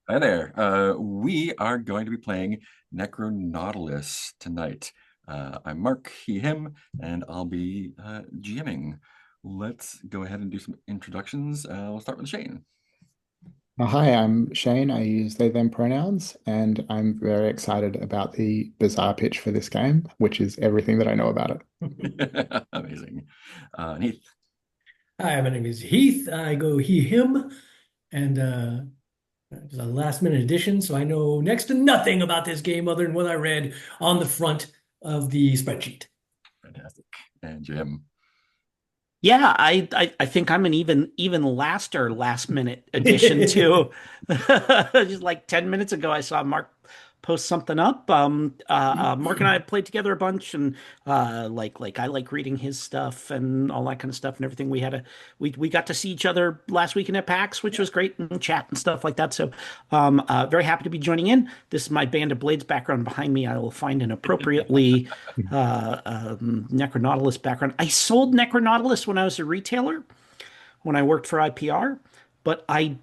Hi there. We are going to be playing Necronautilus tonight. I'm Mark, he, him, and I'll be GMing. Let's go ahead and do some introductions. We'll start with Shane. Hi, I'm Shane. I use they, them pronouns, and I'm very excited about the bizarre pitch for this game, which is everything that I know about it. Amazing. And Heath. Hi, my name is Heath. I go he, him, and it was a last minute addition, so I know next to nothing about this game other than what I read on the front of the spreadsheet. Fantastic. And Jim. Yeah, I think I'm an even last minute addition to just like 10 minutes ago I saw Mark post something up. Mark and I have played together a bunch and like I like reading his stuff and all that kind of stuff and everything. We got to see each other last weekend at PAX, which was great, and chat and stuff like that. So very happy to be joining in. This is my Band of Blades background behind me. I will find an appropriately Necronautilus background. I sold Necronautilus when I was a retailer, when I worked for IPR, but I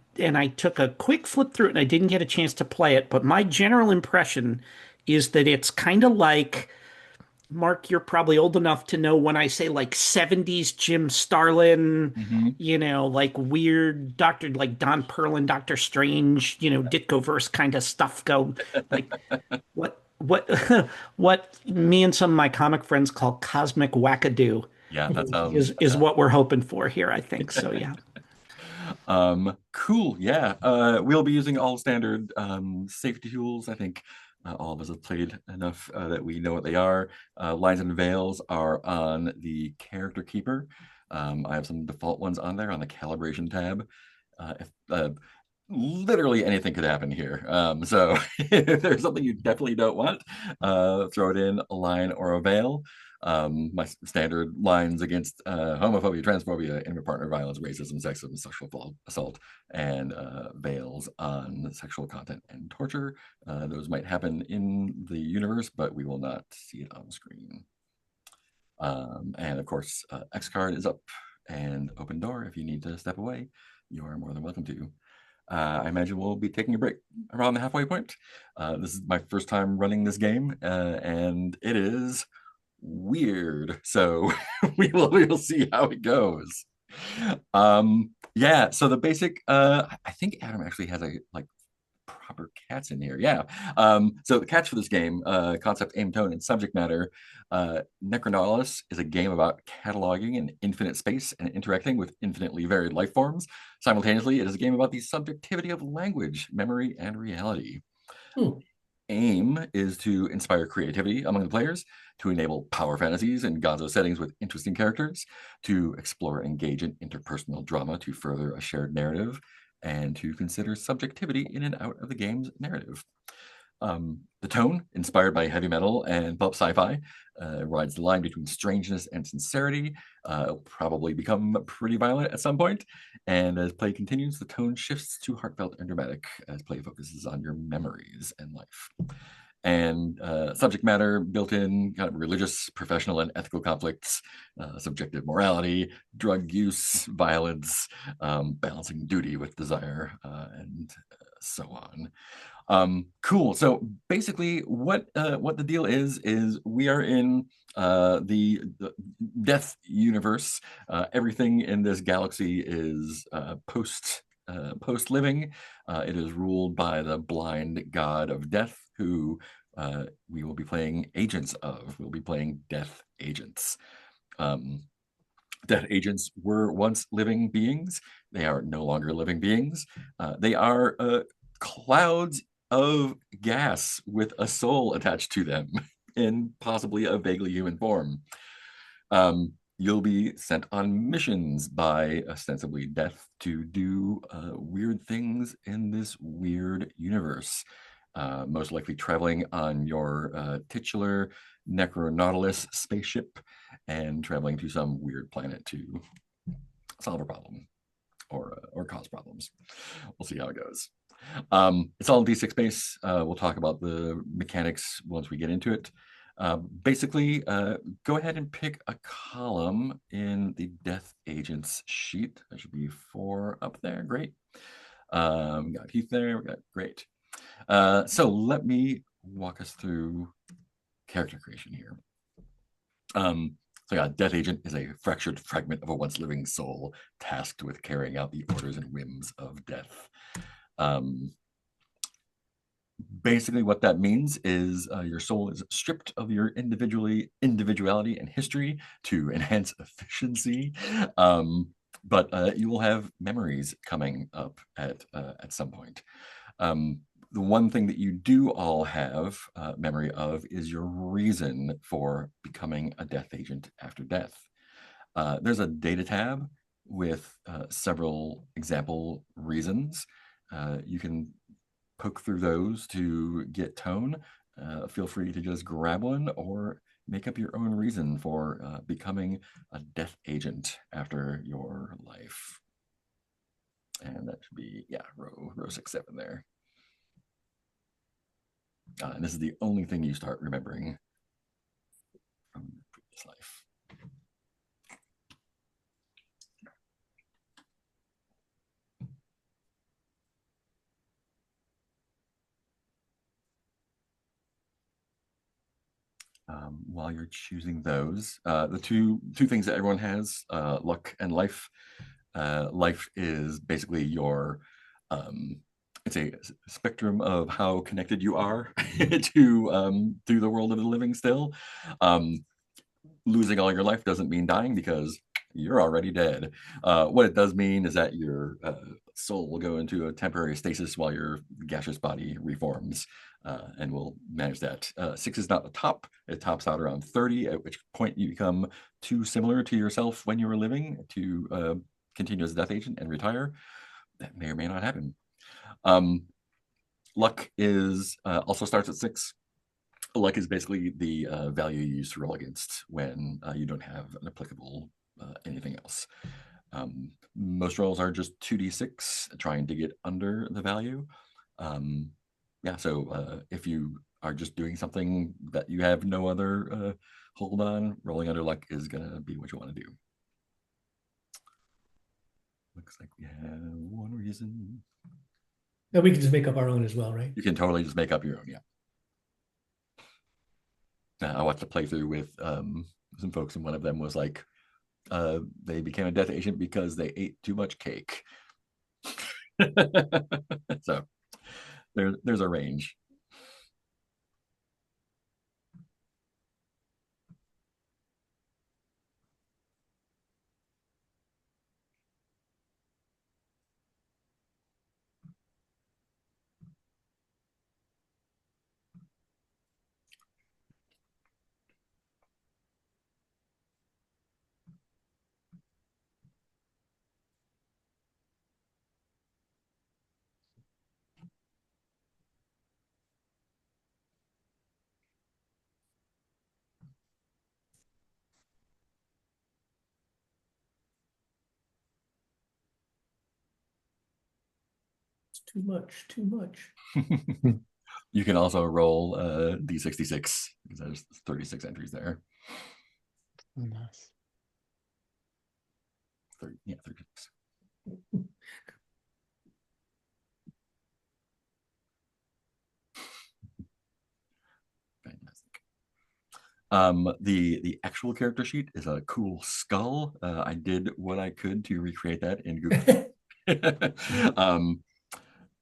took a quick flip through it and I didn't get a chance to play it. But my general impression is that it's kind of like Mark, you're probably old enough to know when I say like 70s Jim Starlin, Mhm. like weird Doctor, like Don Perlin, Doctor Strange, Ditko-verse kind of stuff go like what what me and some of my comic friends call cosmic wackadoo Yeah, that is sounds is what we're hoping for here, I think. So yeah. cool. Yeah. We'll be using all standard safety tools. I think all of us have played enough that we know what they are. Lines and veils are on the character keeper. I have some default ones on there on the calibration tab. If literally anything could happen here. So if there's something you definitely don't want, throw it in a line or a veil. My standard lines against homophobia, transphobia, intimate partner violence, racism, sexism, sexual assault, and veils on sexual content and torture. Those might happen in the universe, but we will not see it on screen. And of course, X card is up and open door. If you need to step away, you are more than welcome to. I imagine we'll be taking a break around the halfway point. This is my first time running this game, and it is weird. So we will see how it goes. Yeah. So the basic. I think Adam actually has a like proper cats in here. Yeah. So the cats for this game, concept, aim, tone, and subject matter. Necronautilus is a game about cataloging an infinite space and interacting with infinitely varied life forms. Simultaneously, it is a game about the subjectivity of language, memory, and reality. Hmm. Aim is to inspire creativity among the players, to enable power fantasies and gonzo settings with interesting characters, to explore and engage in interpersonal drama to further a shared narrative, and to consider subjectivity in and out of the game's narrative. The tone, inspired by heavy metal and pulp sci-fi, rides the line between strangeness and sincerity. It'll probably become pretty violent at some point. And as play continues, the tone shifts to heartfelt and dramatic as play focuses on your memories and life. And subject matter built in kind of religious, professional, and ethical conflicts, subjective morality, drug use, violence, balancing duty with desire, and so on. Cool. So basically, what the deal is we are in the death universe. Everything in this galaxy is post living. It is ruled by the blind god of death, who we will be playing agents of. We'll be playing death agents. Um, Death agents were once living beings. They are no longer living beings. They are clouds of gas with a soul attached to them in possibly a vaguely human form. You'll be sent on missions by ostensibly death to do weird things in this weird universe. Most likely traveling on your titular Necronautilus spaceship and traveling to some weird planet to solve a problem or cause problems. We'll see how it goes. It's all D6 base. We'll talk about the mechanics once we get into it. Basically, go ahead and pick a column in the Death Agents sheet. There should be 4 up there. Great. We got Heath there. We got great. So let me walk us through character creation here. So yeah, Death Agent is a fractured fragment of a once living soul tasked with carrying out the orders and whims of death. Basically, what that means is your soul is stripped of your individuality and history to enhance efficiency. But you will have memories coming up at some point. The one thing that you do all have memory of is your reason for becoming a death agent after death. There's a data tab with several example reasons. You can poke through those to get tone. Feel free to just grab one or make up your own reason for becoming a death agent after your life. And that should be, yeah, row 6-7 there. And this is the only thing you start remembering from your previous life. While you're choosing those, the two things that everyone has, luck and life. Life is basically your it's a spectrum of how connected you are to the world of the living still. Losing all your life doesn't mean dying because you're already dead. What it does mean is that your soul will go into a temporary stasis while your gaseous body reforms, and we'll manage that. 6 is not the top. It tops out around 30, at which point you become too similar to yourself when you were living to continue as a death agent and retire. That may or may not happen. Luck is also starts at 6. Luck is basically the value you use to roll against when you don't have an applicable anything else. Most rolls are just 2d6, trying to get under the value. Yeah, so if you are just doing something that you have no other hold on, rolling under luck is going to be what you want to do. Looks like we have one reason. No, we can just make up our own as well, right? You can totally just make up your own, yeah. I watched a playthrough with some folks, and one of them was like, they became a death agent because they ate too much cake. So there's a range. It's too much, too much. You can also roll D66 because there's 36 entries there. Oh, nice. 36. Fantastic. The actual character sheet is a cool skull. I did what I could to recreate that in Google.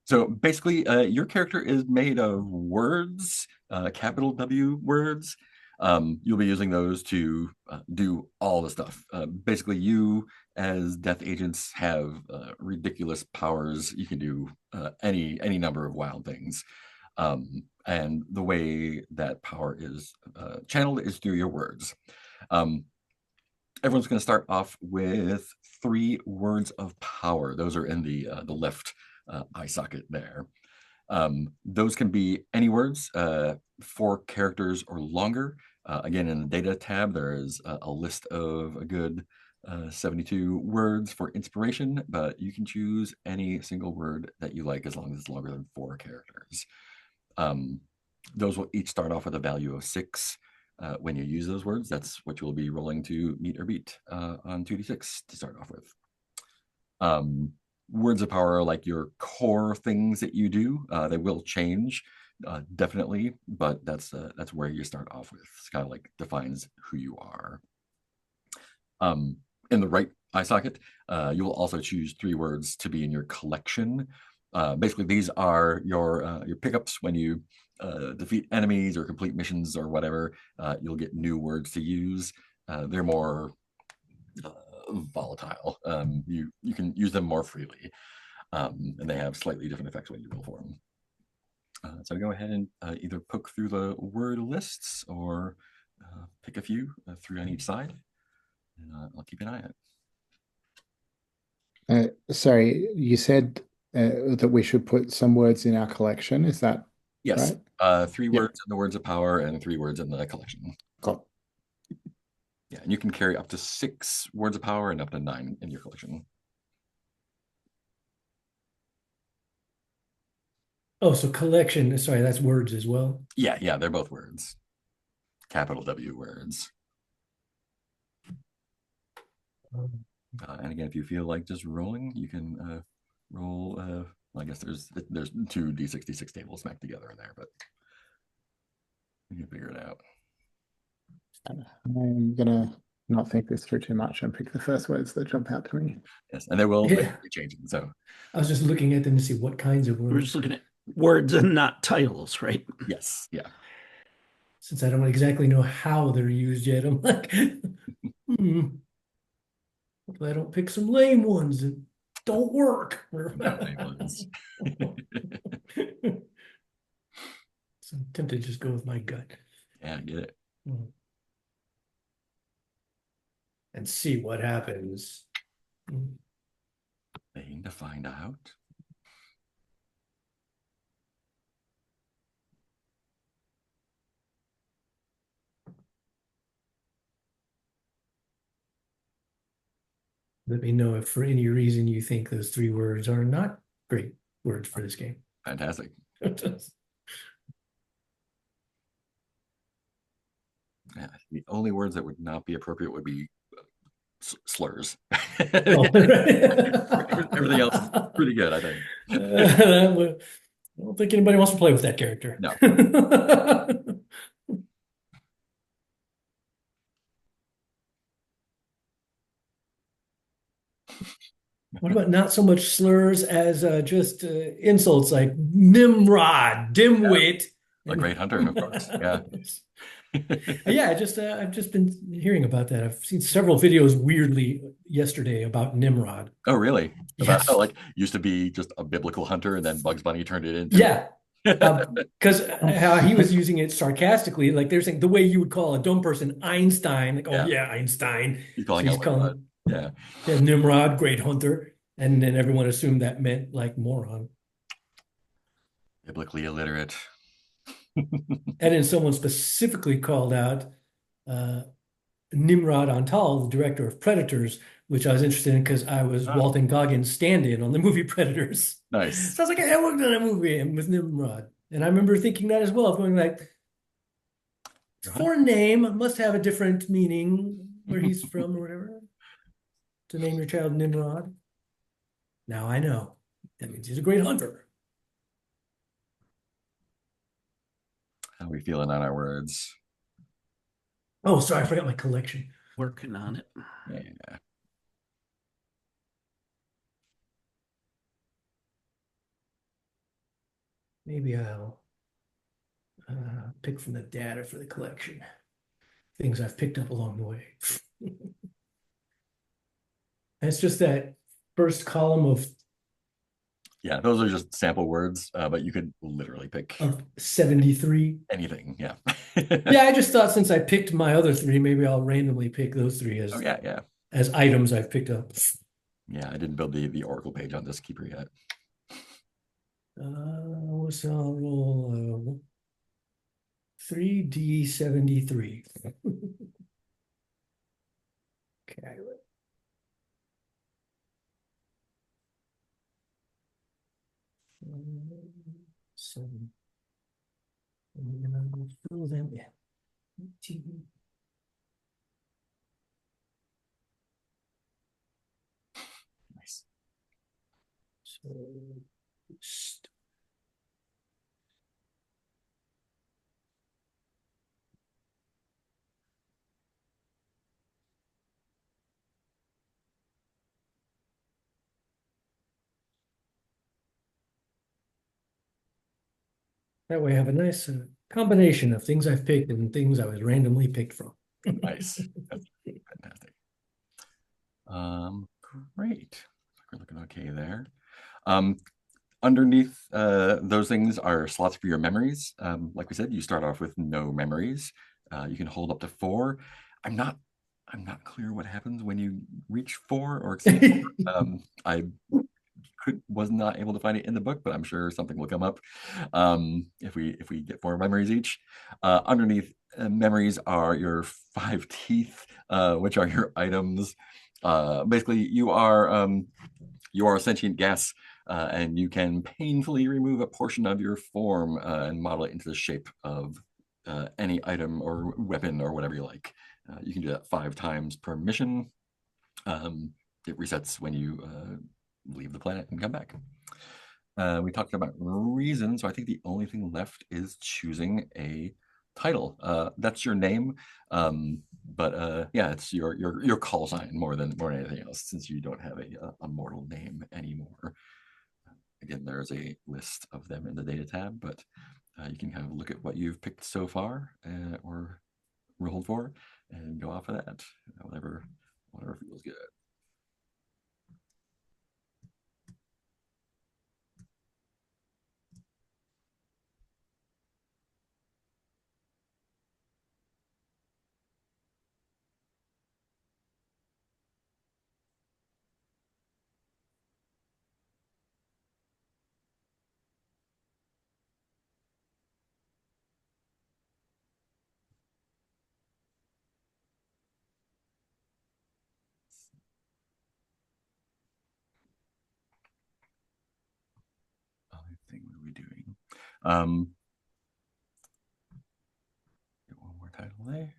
So basically, your character is made of words, capital W words. You'll be using those to do all the stuff. Basically, you as death agents have ridiculous powers. You can do any number of wild things. And the way that power is channeled is through your words. Everyone's going to start off with 3 words of power. Those are in the left eye socket there. Those can be any words, 4 characters or longer. Again, in the data tab, there is a list of a good 72 words for inspiration, but you can choose any single word that you like as long as it's longer than 4 characters. Those will each start off with a value of 6. When you use those words, that's what you'll be rolling to meet or beat on 2d6 to start off with. words of power are like your core things that you do. They will change, definitely, but that's where you start off with. It's kind of like defines who you are. In the right eye socket, you will also choose 3 words to be in your collection. Basically, these are your pickups when you defeat enemies or complete missions or whatever. You'll get new words to use. They're more volatile. You can use them more freely, and they have slightly different effects when you roll for them. So go ahead and either poke through the word lists or pick a few, 3 on each side, and I'll keep an eye on it. Sorry, you said that we should put some words in our collection. Is that Yes, right? 3 Yep. words in the words of power and 3 words in the collection. Cool. Yeah, and you can carry up to 6 words of power and up to 9 in your collection. Oh, so collection, sorry, that's words as well. Yeah, they're both words. Capital W words. And again, if you feel like just rolling, you can roll. I guess there's 2 D66 tables smacked together in there, but you can figure it out. I'm gonna not think this through too much and pick the first words that jump out to me. Yes, and they will Yeah. be changing. So I was just looking at them to see what kinds of We're words. just looking at words and not titles, right? yes, yeah. Since I don't exactly know how they're used yet, I'm like, hopefully I don't pick some lame ones that don't work. No, they ones. So I'm tempted to just go with my gut. Yeah, I get it. And see what happens. Waiting to find out. Let me know if for any reason you think those 3 words are not great words for this game. Fantastic. Yeah, the only words that would not be appropriate would be slurs. Oh. Everything else is pretty good, I think. I don't think anybody wants to play with that character. No. What about not so much slurs as just insults like Nimrod, dimwit, A great hunter, of course. Yeah. Yeah, I've just been hearing about that. I've seen several videos weirdly yesterday about Nimrod. Oh, really? Yes. About how like used to be just a biblical hunter, and then Bugs Bunny turned it into. Yeah, because how he was using it sarcastically, like they're saying the way you would call a dumb person Einstein, like, oh yeah, Einstein. He's calling So out calling, yeah. Nimrod, great hunter, and then everyone assumed that meant like moron. Biblically illiterate. And then someone specifically called out Nimrod Antal, the director of Predators, which I was interested in because I was Walton Goggins' stand-in on the movie Predators. Nice. So I was like, I worked on a movie with Nimrod. And I remember thinking that as well, of going like, foreign name must have a different meaning where he's from or whatever. To name your child Nimrod. Now I know. That means he's a great hunter. How are we feeling on our words? Oh, sorry, I forgot my collection. Working on it. Yeah. Maybe I'll pick from the data for the collection. Things I've picked up along the way. It's just that first column of Yeah, those are just sample words, but you could literally pick 73. anything. Yeah. Yeah, I just thought since I picked my other 3, maybe I'll randomly pick those 3 as as items I've picked up. Yeah, I didn't build the Oracle page on this keeper yet. What's I'll roll 3D73. Okay. Seven. And then I'll fill them in. 18. Nice. That way I have a nice combination of things I've picked and things I was randomly picked from. Nice. That's fantastic. Great. We're looking okay there. Underneath those things are slots for your memories. Like we said, you start off with no memories. You can hold up to 4. I'm not clear what happens when you reach 4 or exceed 4. I was not able to find it in the book, but I'm sure something will come up if we get 4 memories each. Underneath memories are your 5 teeth, which are your items. Basically, you are a sentient gas, and you can painfully remove a portion of your form and model it into the shape of any item or weapon or whatever you like. You can do that 5 times per mission. It resets when you leave the planet and come back. We talked about reasons, so I think the only thing left is choosing a title. That's your name, but yeah, it's your call sign more than anything else, since you don't have a mortal name anymore. Again, there's a list of them in the data tab, but you can kind of look at what you've picked so far or rolled for, and go off of that. Whatever feels good. Other thing, what are we doing? Get one more title there.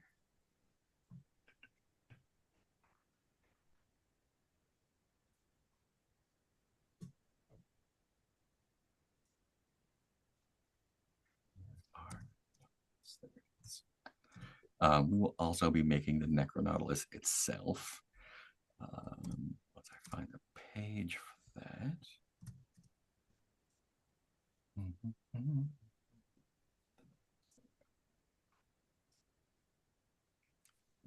We will also be making the Necronautilus itself. Once I find a page for that. The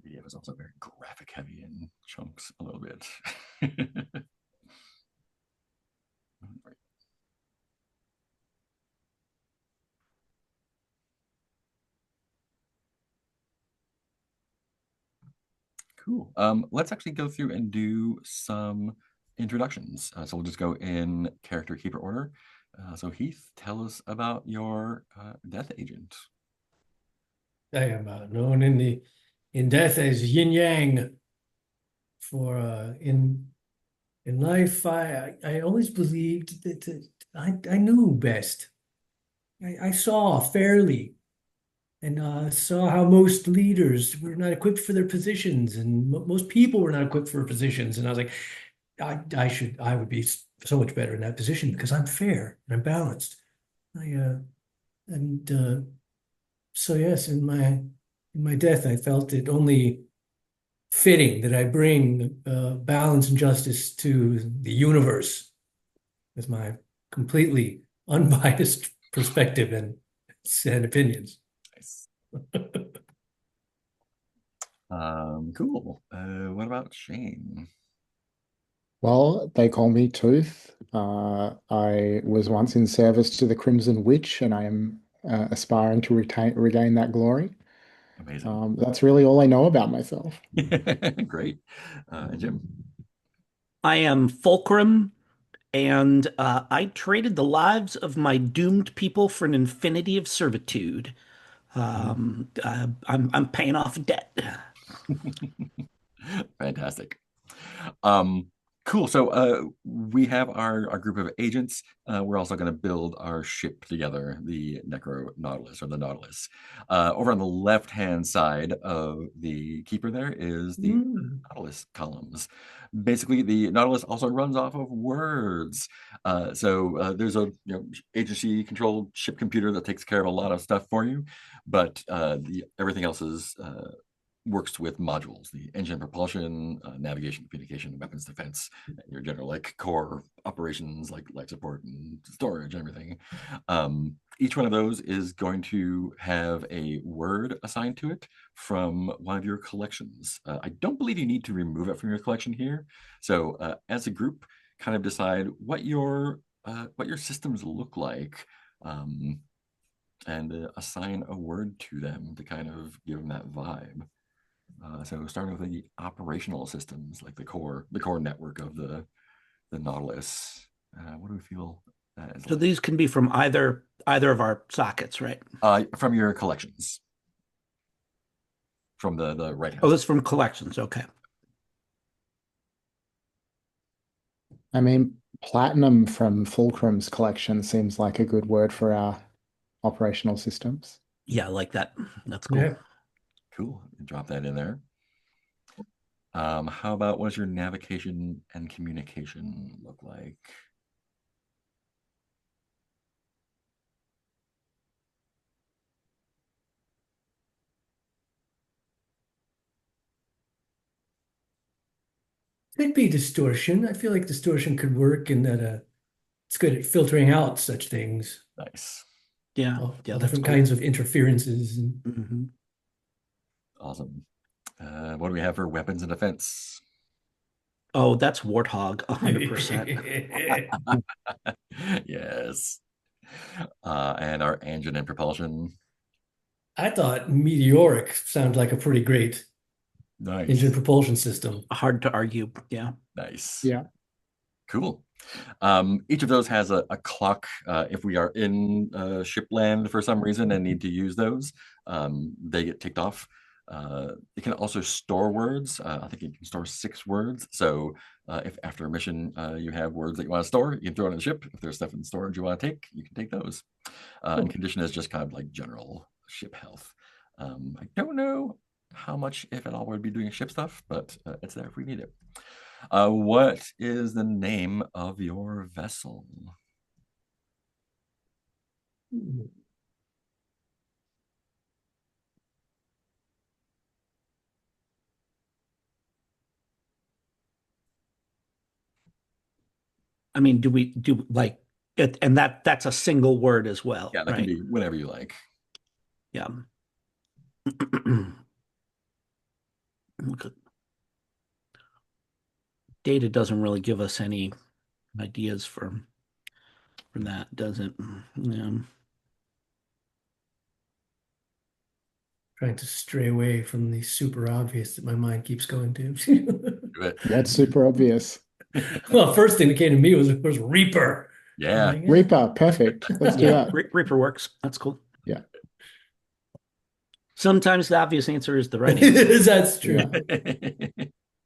video is also very graphic heavy in chunks a little bit. Cool. Let's actually go through and do some introductions. So we'll just go in character keeper order. So Heath, tell us about your death agent. I am known in death as Yin Yang. For in life, I always believed that I knew best. I saw fairly and saw how most leaders were not equipped for their positions, and most people were not equipped for positions. And I was like, I would be so much better in that position because I'm fair and I'm balanced. And so yes, in my death, I felt it only fitting that I bring balance and justice to the universe with my completely unbiased perspective and opinions. Nice. Cool. What about Shane? Well, they call me Tooth. I was once in service to the Crimson Witch, and I am aspiring to regain that glory. Amazing. That's really all I know about myself. Great. Jim. I am Fulcrum, and I traded the lives of my doomed people for an infinity of servitude. I'm paying off a debt. Fantastic. Um, Cool. So we have our group of agents. We're also going to build our ship together, the Necronautilus or the Nautilus. Over on the left-hand side of the keeper there is the Nautilus columns. Basically, the Nautilus also runs off of words. There's a agency-controlled ship computer that takes care of a lot of stuff for you, but everything else is works with modules, the engine propulsion, navigation, communication, weapons defense, and your general like core operations like life support and storage and everything. Each one of those is going to have a word assigned to it from one of your collections. I don't believe you need to remove it from your collection here. So as a group, kind of decide what your systems look like. And assign a word to them to kind of give them that vibe. So starting with the operational systems, like the core network of the Nautilus. What do we feel that is So like? these can be from either of our sockets, right? From your collections, from the right hand. Oh, this is from collections. Okay. I mean, platinum from Fulcrum's collection seems like a good word for our operational systems. Yeah, I like that. That's cool. Yeah. Cool. Drop that in there. How about what does your navigation and communication look like? Could be distortion. I feel like distortion could work in that it's good at filtering out such things. Nice. Yeah, All that's different cool. kinds of interferences. Mhm. Awesome. What do we have for weapons and defense? Oh, that's Warthog, 100%. Yes. And our engine and propulsion. I thought meteoric sounded like a pretty great Nice. engine propulsion system. Hard to argue. Yeah. Nice. Yeah. Cool. Each of those has a clock. If we are in ship land for some reason and need to use those, they get ticked off. It can also store words. I think it can store 6 words. So if after a mission you have words that you want to store, you can throw it in the ship. If there's stuff in storage you want to take, you can take those. And condition is just kind of like general ship health. I don't know how much, if at all, we'd be doing ship stuff, but it's there if we need it. What is the name of your vessel? I mean, do we do like it? And that's a single word as well, Yeah, that can right? be whatever you like. Yeah. Okay. Data doesn't really give us any ideas for that, does it? Yeah. Trying to stray away from the super obvious that my mind keeps going to. Do it. What's super obvious? Well, first thing that came to me was, of course, Reaper. Yeah. Like, Reaper, perfect. Let's do Yeah, that. Reaper works. That's cool. Yeah. Sometimes the obvious answer is the right answer. That's true. Yeah.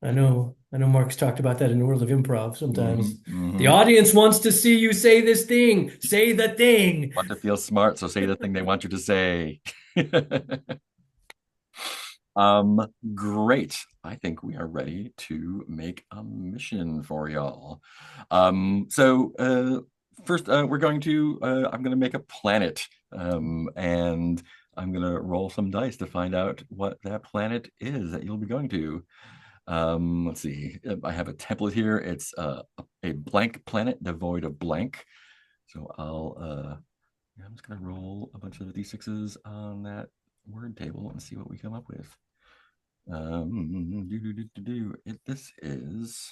I know Mark's talked about that in the world of improv sometimes. Mhm, The mhm. audience wants to see you say this thing. Say the thing. Want to feel smart, so say the thing they want you to say. Great. I think we are ready to make a mission for y'all. First, I'm going to make a planet, and I'm going to roll some dice to find out what that planet is that you'll be going to. Let's see. I have a template here. It's a blank planet devoid of blank. So I'm just going to roll a bunch of d6s on that word table and see what we come up with. This is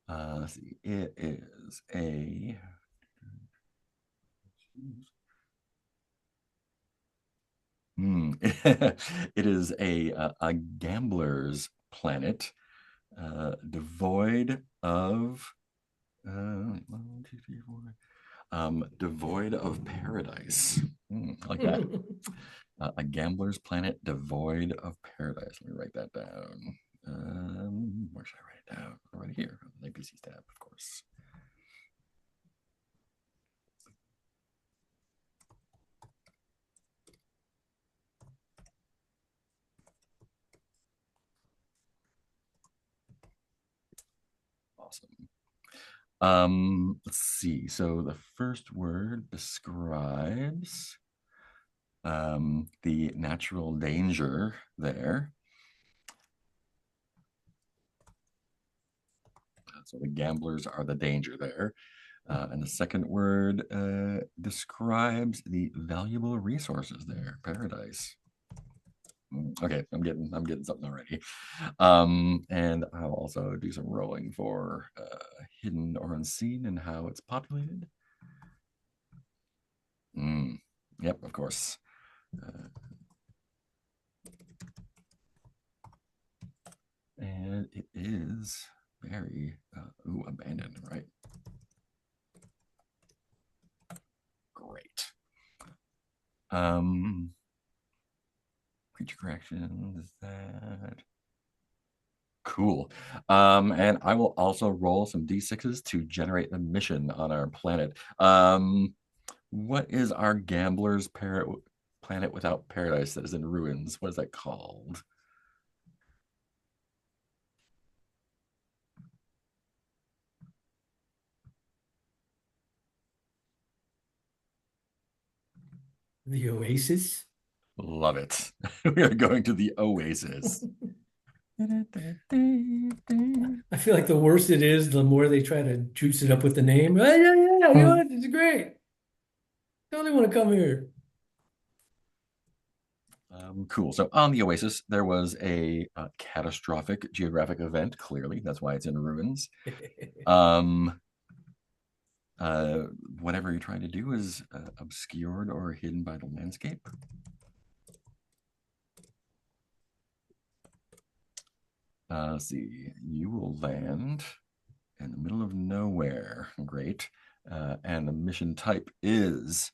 let's see, it is it is a gambler's planet, devoid of 1, 2, 3, 4, devoid of paradise. I like that. A gambler's planet devoid of paradise. Let me write that down. Where should I write it down? Right here on the NPCs tab, of course. Awesome. Let's see. So the first word describes the natural danger there. So the gamblers are the danger there. And the second word describes the valuable resources there. Paradise. Okay, I'm getting something already. And I'll also do some rolling for hidden or unseen and how it's populated. Yep, of course. And it is very abandoned, right? Great. Creature correction is that cool. And I will also roll some d6s to generate the mission on our planet. What is our gambler's planet without paradise that is in ruins? What is that called? The Oasis. Love it. We are going to the Oasis. I feel like the worse it is, the more they try to juice it up with the name. Oh, yeah, you know what? It's great. Totally want to come here. Cool. So on the Oasis, there was a catastrophic geographic event. Clearly, that's why it's in ruins. Whatever you're trying to do is obscured or hidden by the landscape. Let's see. You will land in the middle of nowhere. Great. And the mission type is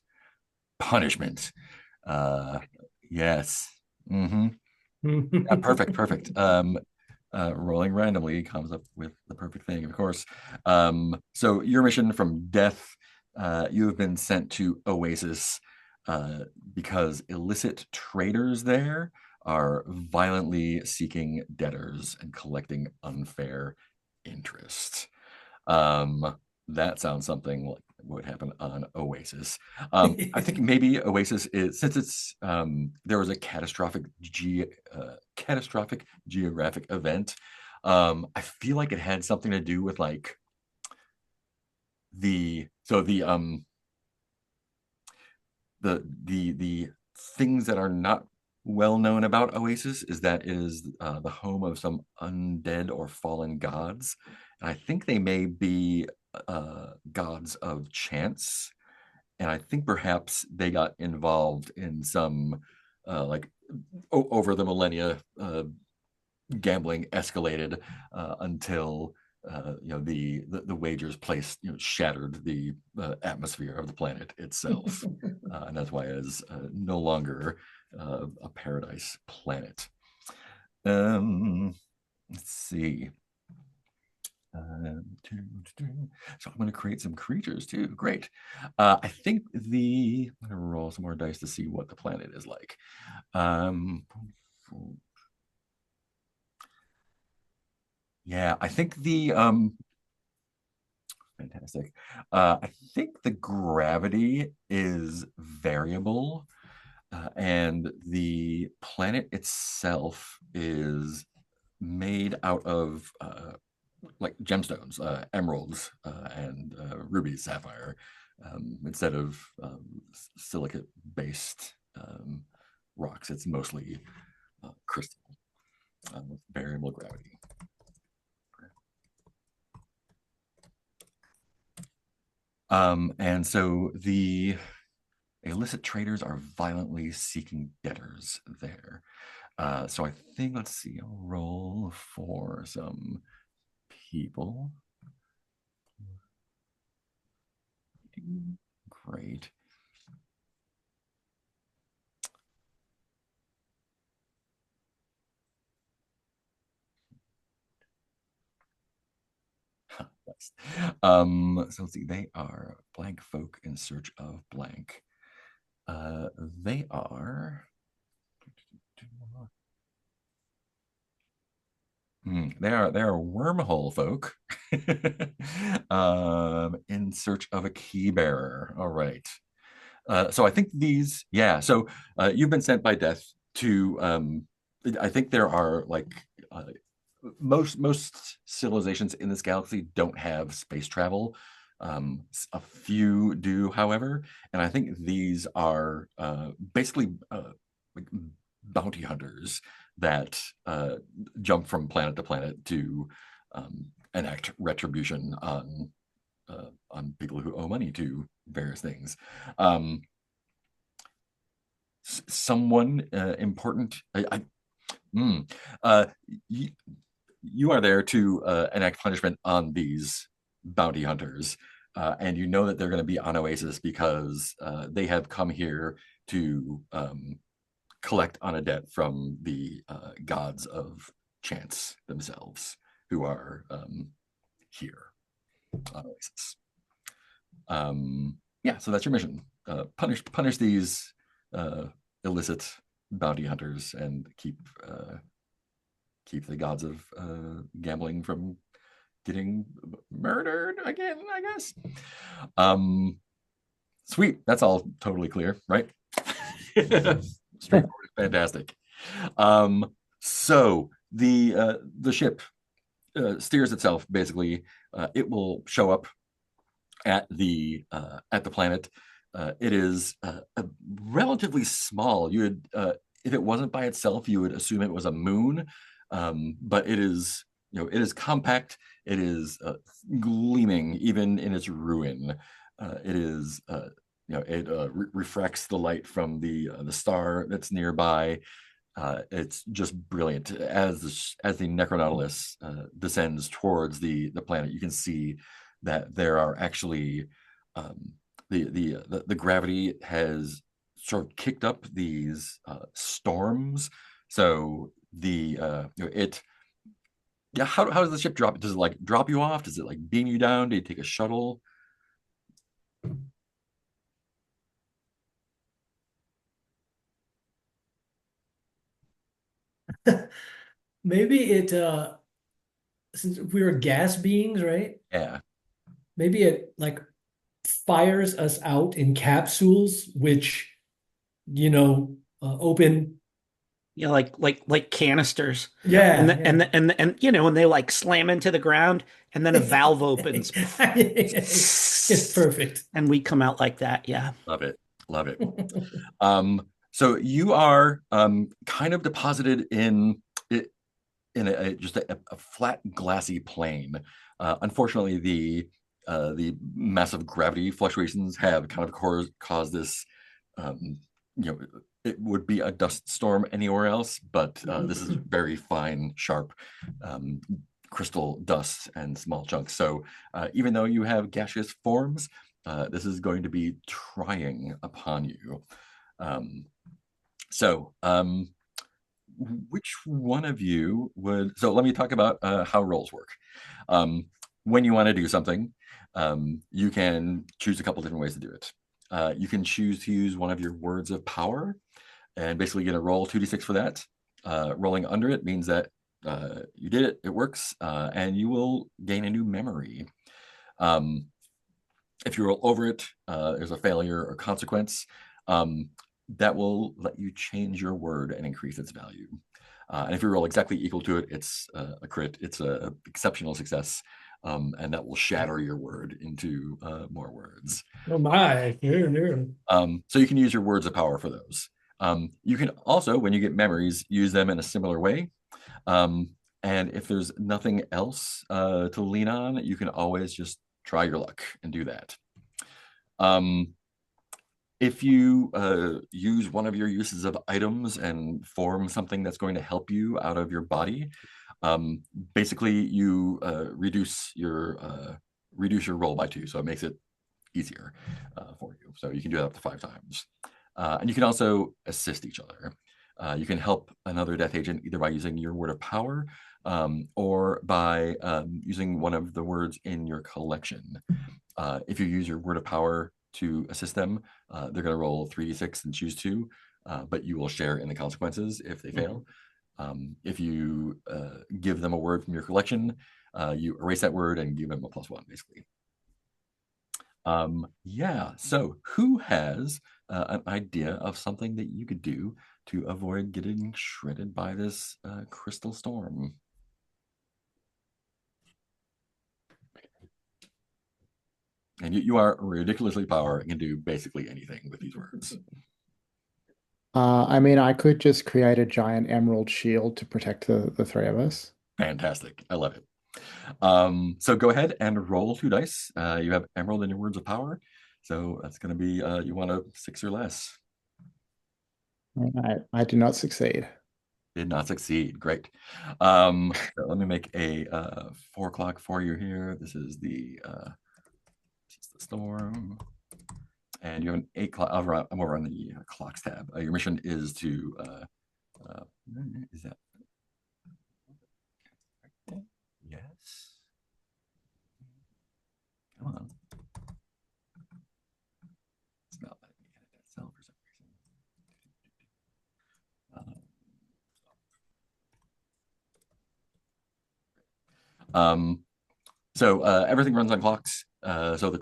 punishment. Yes. Yeah, perfect. Rolling randomly comes up with the perfect thing, of course. So your mission from death, you have been sent to Oasis because illicit traders there are violently seeking debtors and collecting unfair interest. That sounds something like what would happen on Oasis. I think maybe Oasis is, since it's there was a catastrophic geographic event. I feel like it had something to do with like the things that are not well known about Oasis is that it is the home of some undead or fallen gods. And I think they may be gods of chance. And I think perhaps they got involved in some like over the millennia gambling escalated until the wagers placed shattered the atmosphere of the planet itself, and that's why it is no longer a paradise planet. Let's see. So I'm going to create some creatures too. Great. I think I'm going to roll some more dice to see what the planet is like. Yeah, I think fantastic. I think the gravity is variable, and the planet itself is made out of like gemstones, emeralds, and rubies, sapphire, instead of silicate-based rocks. It's mostly crystal with variable gravity. And so the illicit traders are violently seeking debtors there. So I think, let's see, I'll roll for some people. Great. So let's see. They are blank folk in search of blank. They are. They are wormhole folk in search of a key bearer. All right. So I think these, yeah. So you've been sent by death to. I think there are like most civilizations in this galaxy don't have space travel. A few do, however, and I think these are basically like bounty hunters that jump from planet to planet to enact retribution on people who owe money to various things. Someone important. You, you are there to enact punishment on these bounty hunters, and you know that they're going to be on Oasis because they have come here to collect on a debt from the gods of chance themselves, who are here on Oasis. Yeah, so that's your mission. Punish these illicit bounty hunters and keep the gods of gambling from getting murdered again, I guess. Sweet. That's all totally clear, right? Straightforward, fantastic. So the ship steers itself. Basically, it will show up at the planet. It is relatively small. You would, if it wasn't by itself, you would assume it was a moon, but it is, it is compact. It is gleaming, even in its ruin. It is, it refracts the light from the star that's nearby. It's just brilliant. As the Necronautilus descends towards the planet, you can see that there are actually the gravity has sort of kicked up these storms. So how does the ship drop? Does it like drop you off? Does it like beam you down? Do you take a shuttle? Maybe it since we are gas beings, right? Yeah. Maybe it like fires us out in capsules, which open. Yeah, like canisters. Yeah. And Yeah, and and they like slam into the ground and then a valve opens it's perfect. and we come out like that. Yeah. Love it. Love it. So you are kind of deposited in just a flat, glassy plane. Unfortunately, the massive gravity fluctuations have kind of caused this. It would be a dust storm anywhere else, but this is very fine, sharp crystal dust and small chunks. So even though you have gaseous forms, this is going to be trying upon you. Which one of you would? So let me talk about how rolls work. When you want to do something, you can choose a couple different ways to do it. You can choose to use one of your words of power and basically get a roll 2d6 for that. Rolling under it means that you did it, it works, and you will gain a new memory. If you roll over it, there's a failure or consequence. That will let you change your word and increase its value. And if you roll exactly equal to it, it's a crit. It's an exceptional success, and that will shatter your word into more words. Oh my! So you can use your words of power for those. You can also, when you get memories, use them in a similar way. And if there's nothing else to lean on, you can always just try your luck and do that. If you use one of your uses of items and form something that's going to help you out of your body, basically you reduce your roll by 2, so it makes it easier for you. So you can do that up to 5 times. And you can also assist each other. You can help another death agent either by using your word of power or by using one of the words in your collection. If you use your word of power to assist them, they're going to roll 3d6 and choose 2, but you will share in the consequences if they fail. If you give them a word from your collection, you erase that word and give them a +1, basically. Yeah, so who has an idea of something that you could do to avoid getting shredded by this crystal storm? And you are ridiculously powerful and can do basically anything with these words. I mean, I could just create a giant emerald shield to protect the three of us. Fantastic. I love it. So go ahead and roll 2 dice. You have emerald in your words of power. So that's going to be, you want a 6 or less. I do not succeed. Did not succeed. Great. So let me make a 4 o'clock for you here. This is the storm. And you have an 8 o'clock. I'm over on the clocks tab. Your mission is to, is that? Yes. Come on. It's not letting me edit that cell for some reason. So everything runs on clocks. So the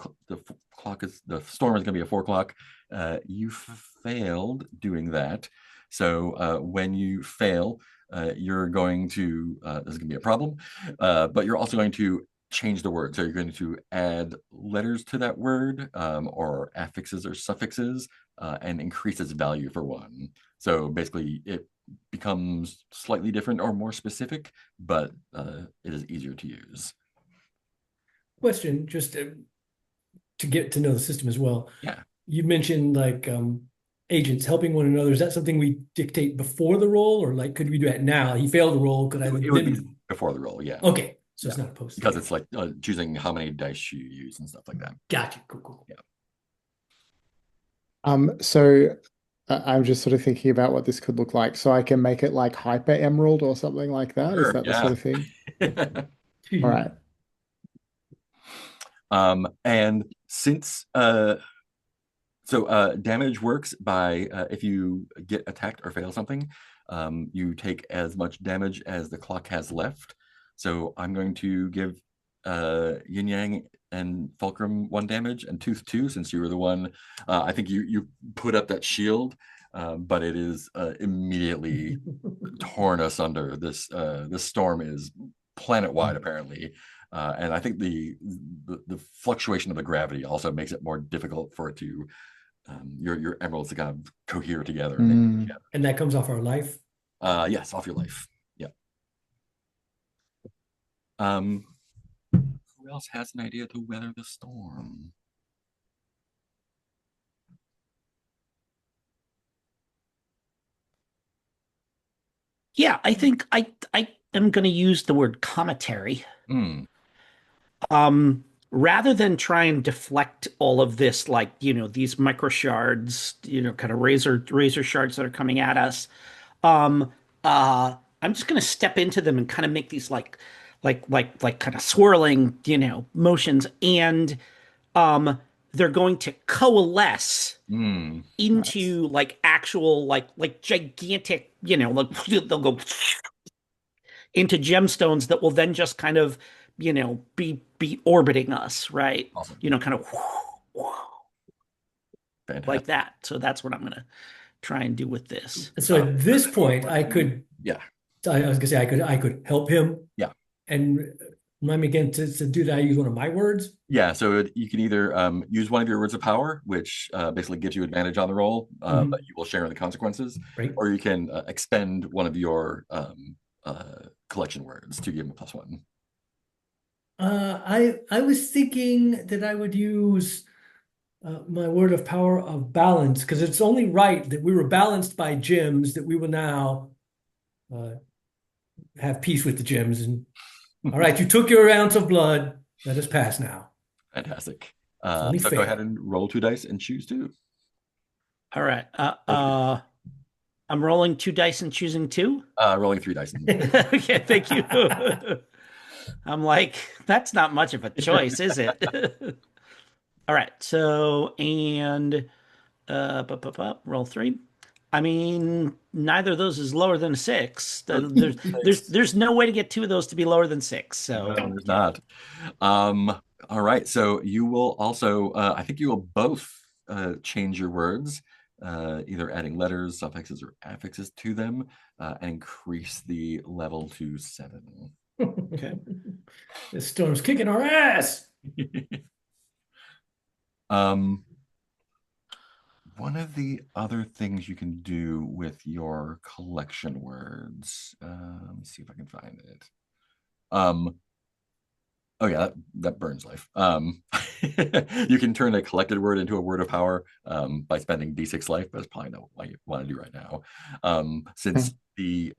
storm is going to be at 4 o'clock. You failed doing that. So when you fail, you're going to, this is going to be a problem, but you're also going to change the word. So you're going to add letters to that word or affixes or suffixes and increase its value for 1. So basically it becomes slightly different or more specific, but it is easier to use. Question, just to get to know the system as well. Yeah. You mentioned like agents helping one another. Is that something we dictate before the roll, or like could we do it now? He failed the roll. Could I It would be before the roll, yeah. Okay, so it's Yeah. not a post Because it's like choosing how many dice you use and stuff like that. Gotcha. Cool. Yeah. So I'm just sort of thinking about what this could look like. So I can make it like hyper emerald or something like that. Is Sure, that the yeah. sort of thing? All right. And since damage works by if you get attacked or fail something, you take as much damage as the clock has left. So I'm going to give Yin Yang and Fulcrum 1 damage and Tooth 2, since you were the one. I think you put up that shield, but it is immediately torn asunder. This storm is planet-wide, apparently. And I think the fluctuation of the gravity also makes it more difficult for it to your emeralds to kind of cohere together. Mm. And that comes off our life? Yes, off your life. Yeah. Who else has an idea to weather the storm? Yeah, I think I am going to use the word commentary. Rather than try and deflect all of this, like, these micro shards, kind of razor shards that are coming at us. I'm just going to step into them and kind of make these like kind of swirling, motions, and they're going to coalesce into like actual like gigantic, like they'll go into gemstones that will then just kind of, be orbiting us, right? Awesome. Kind of like that. So that's what I'm gonna try and do with this. So at this point, I could. Yeah. I was gonna say I could help him. Yeah. And remind me again to do that. I use one of my words. Yeah. So you can either use one of your words of power, which basically gives you advantage on the roll, but you will share in the consequences. Right. Or you can expend one of your collection words to give him a +1. I was thinking that I would use my word of power of balance, because it's only right that we were balanced by gems, that we will now have peace with the gems. And all right, you took your ounce of blood. Let us pass now. Fantastic. only So fair. go ahead and roll 2 dice and choose 2. All right. I'm rolling 2 dice and choosing two. Rolling 3 dice. Okay, thank you. I'm like, that's not much of a choice, is it? All right, so and roll three. I mean, neither of those is lower than a six. There's no way to get two of those to be lower than six. No, So there's not. All right. So you will also, I think you will both change your words, either adding letters, suffixes, or affixes to them, and increase the level to 7. okay. This storm's kicking our ass. Um, one of the other things you can do with your collection words, let me see if I can find it. Oh yeah, that burns life. You can turn a collected word into a word of power by spending D6 life, but that's probably not what you want to do right now. Since the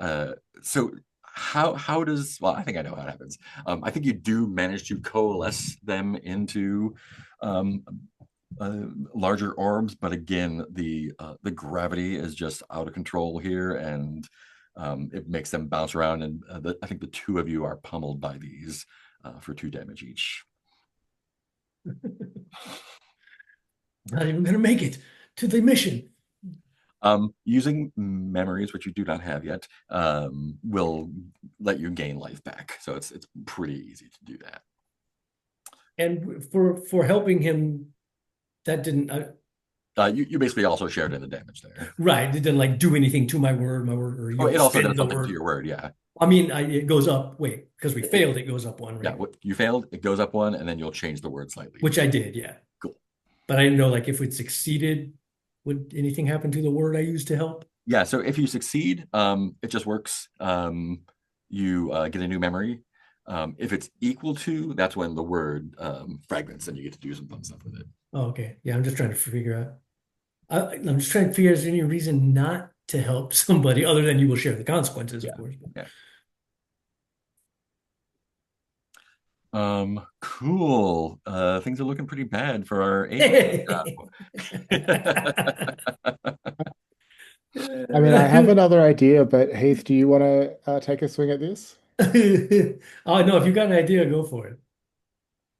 so how does well, I think I know how it happens. I think you do manage to coalesce them into larger orbs, but again, the gravity is just out of control here, and it makes them bounce around. And I think the two of you are pummeled by these for 2 damage each. Not even gonna make it to the mission. Using memories, which you do not have yet, will let you gain life back. So it's pretty easy to do that. And for helping him, that didn't You basically also shared in the damage there. right. It didn't like do anything to my word, or you Oh, it also spin does the something word. to your word, yeah. I mean, it goes up. Wait, because we failed, it goes up one, Yeah, right? you failed, it goes up 1, and then you'll change the word slightly. Which I did, yeah. Cool. But I didn't know like if it succeeded, would anything happen to the word I used to help? Yeah, so if you succeed, it just works. You get a new memory. If it's equal to, that's when the word fragments, and you get to do some fun stuff with it. Oh, okay. Yeah, I'm just trying to figure out. I'm just trying to figure out if there's any reason not to help somebody other than you will share the consequences, Yeah. of course. Yeah. Cool. Things are looking pretty bad for our agent. I mean, I have another idea, but Heath, do you want to take a swing at this? Oh no, if you got an idea, go for it.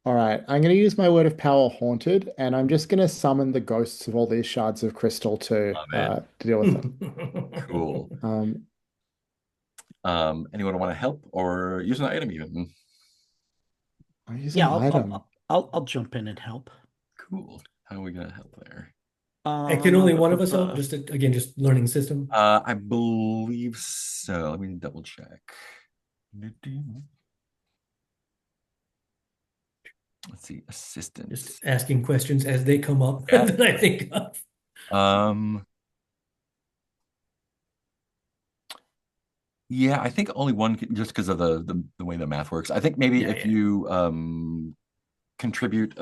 All right, I'm going to use my word of power, haunted, and I'm just going to summon the ghosts of all these shards of crystal Love it. to deal with them. Cool. Um, Anyone want to help or use an item even? I use Yeah, an item. I'll jump in and help. Cool. How are we gonna help there? And can only one of us help? Just again, just learning system. I believe so. Let me double check. Let's see, assistance. Just asking questions as they come up Yeah. that I think of. Yeah, I think only one can, just because of the way the math works. I think maybe Yeah, if yeah. you contribute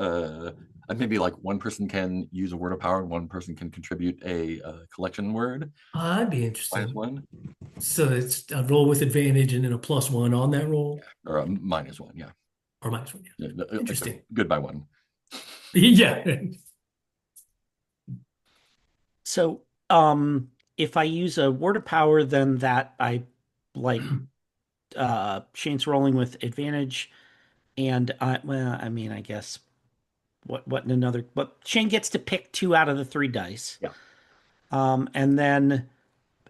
maybe like one person can use a word of power and one person can contribute a collection word. I'd be interested. -1. So it's a roll with advantage and then a +1 on that roll, Yeah, or a -1, yeah. or -1. Yeah. Yeah, Interesting. Good by 1. Yeah. So, if I use a word of power, then that I like Shane's rolling with advantage, and I mean, I guess what in another, but Shane gets to pick 2 out of the 3 dice. Yeah. And then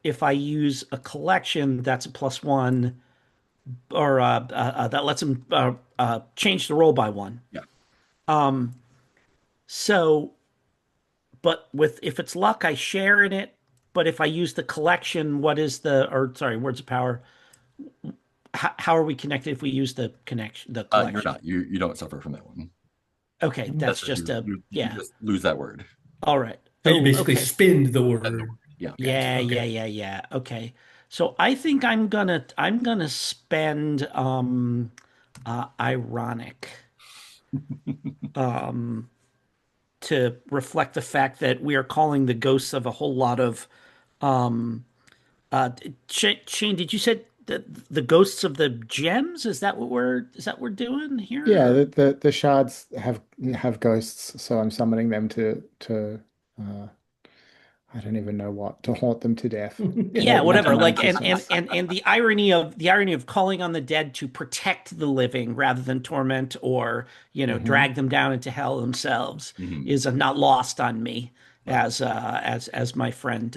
if I use a collection, that's a +1, or that lets him change the roll by 1. Yeah. So, but with if it's luck, I share in it. But if I use the collection, words of power. How are we connected if we use the You're collection? not. You don't suffer from that one. Okay, that's That's just you yeah. just lose that word. All right. So you basically Okay. spin the That's the word. word. Yeah. Yeah, Okay. yeah. Okay. So I think I'm gonna spend ironic um to reflect the fact that we are calling the ghosts of a whole lot of um Shane, did you say the ghosts of the gems? Is that what we're doing here? Yeah, Or- the shards have ghosts, so I'm summoning them to I don't even know what, to haunt them to death. Yeah, Haunt them to whatever. Like, non-existence. and the irony of calling on the dead to protect the living rather than torment or, Hmm. drag them down into hell themselves Mhm. is not lost on me Right. as my friend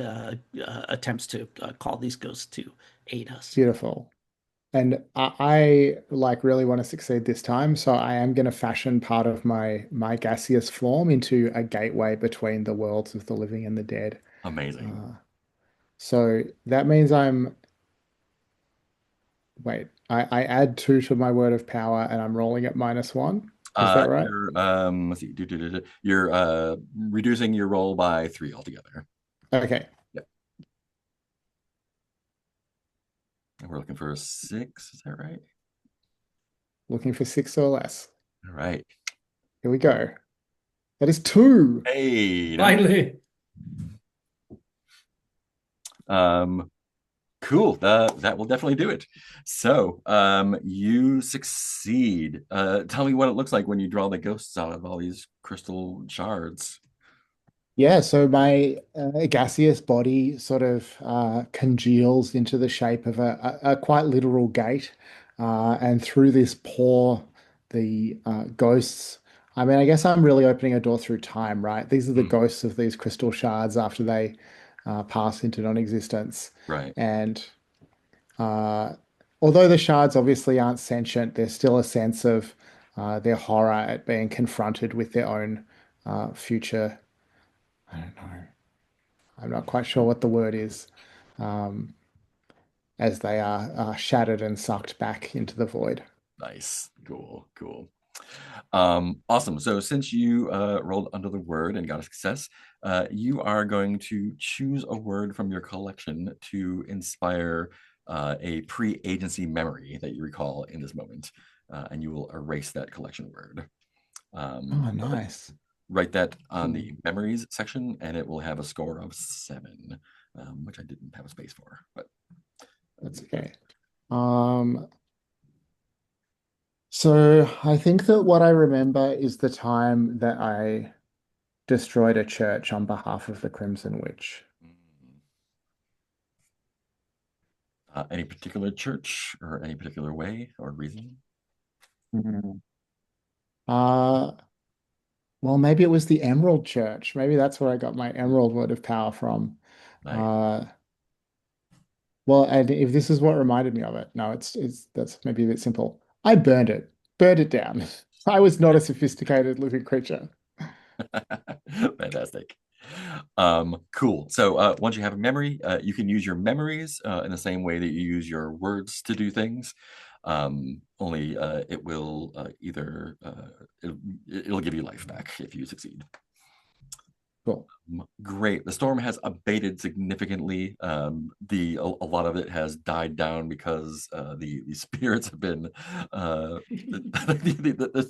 attempts to call these ghosts to aid us. Beautiful. And I like really want to succeed this time, so I am going to fashion part of my gaseous form into a gateway between the worlds of the living and the dead. Amazing. Uh, so that means wait, I add 2 to my word of power and I'm rolling at -1. Is that right? You're let's see, you're reducing your roll by 3 altogether. Okay, Yep. And we're looking for a 6, is that right? looking for 6 or less. All right. Here we go. That is 2. Hey, nice. Finally. Um, cool. That will definitely do it. So, you succeed. Tell me what it looks like when you draw the ghosts out of all these crystal shards. Yeah, so my gaseous body sort of congeals into the shape of a quite literal gate. And through this pour, the ghosts. I mean, I guess I'm really opening a door through time, right? These are the Mm, ghosts of these crystal shards after they pass into non-existence. right. And uh, although the shards obviously aren't sentient, there's still a sense of their horror at being confronted with their own future. I don't know. I'm not quite sure what the word is, um, as they are shattered and sucked back into the void. Nice. Cool. Cool. Awesome. So since you rolled under the word and got a success, you are going to choose a word from your collection to inspire a pre-agency memory that you recall in this moment, and you will erase that collection word. Oh, Go ahead, nice. write that on Hmm. the memories section, and it will have a score of 7, which I didn't have a space for, but That's okay. Um, so I think that what I remember is the time that I destroyed a church on behalf of the Crimson Witch. mm. Any particular church or any particular way or reason? Mhm. Uh, well, maybe it was the Emerald Church. Maybe that's where I got my Emerald Word of Power from. Nice. Uh, well, and if this is what reminded me of it, no, it's that's maybe a bit simple. I burned it down. I was not a sophisticated living creature. Fantastic. Cool. So once you have a memory, you can use your memories in the same way that you use your words to do things. Only it will either it'll give you life back if you succeed. Cool. Great. The storm has abated significantly. A lot of it has died down because the spirits have been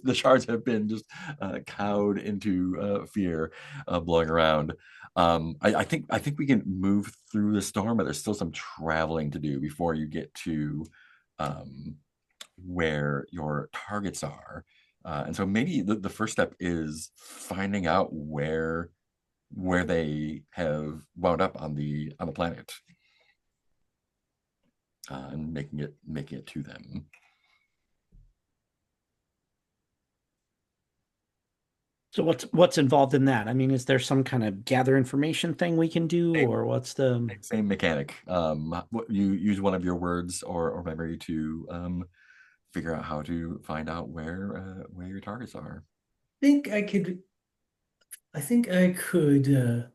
the shards have been just cowed into fear, blowing around. I think we can move through the storm, but there's still some traveling to do before you get to um, where your targets are. And so maybe the first step is finding out where they have wound up on the planet, and making it to them. So what's involved in that? I mean, is there some kind of gather information thing we can do, Same, or what's the? same mechanic. You use one of your words or memory to figure out how to find out where your targets are. Think I could I think I could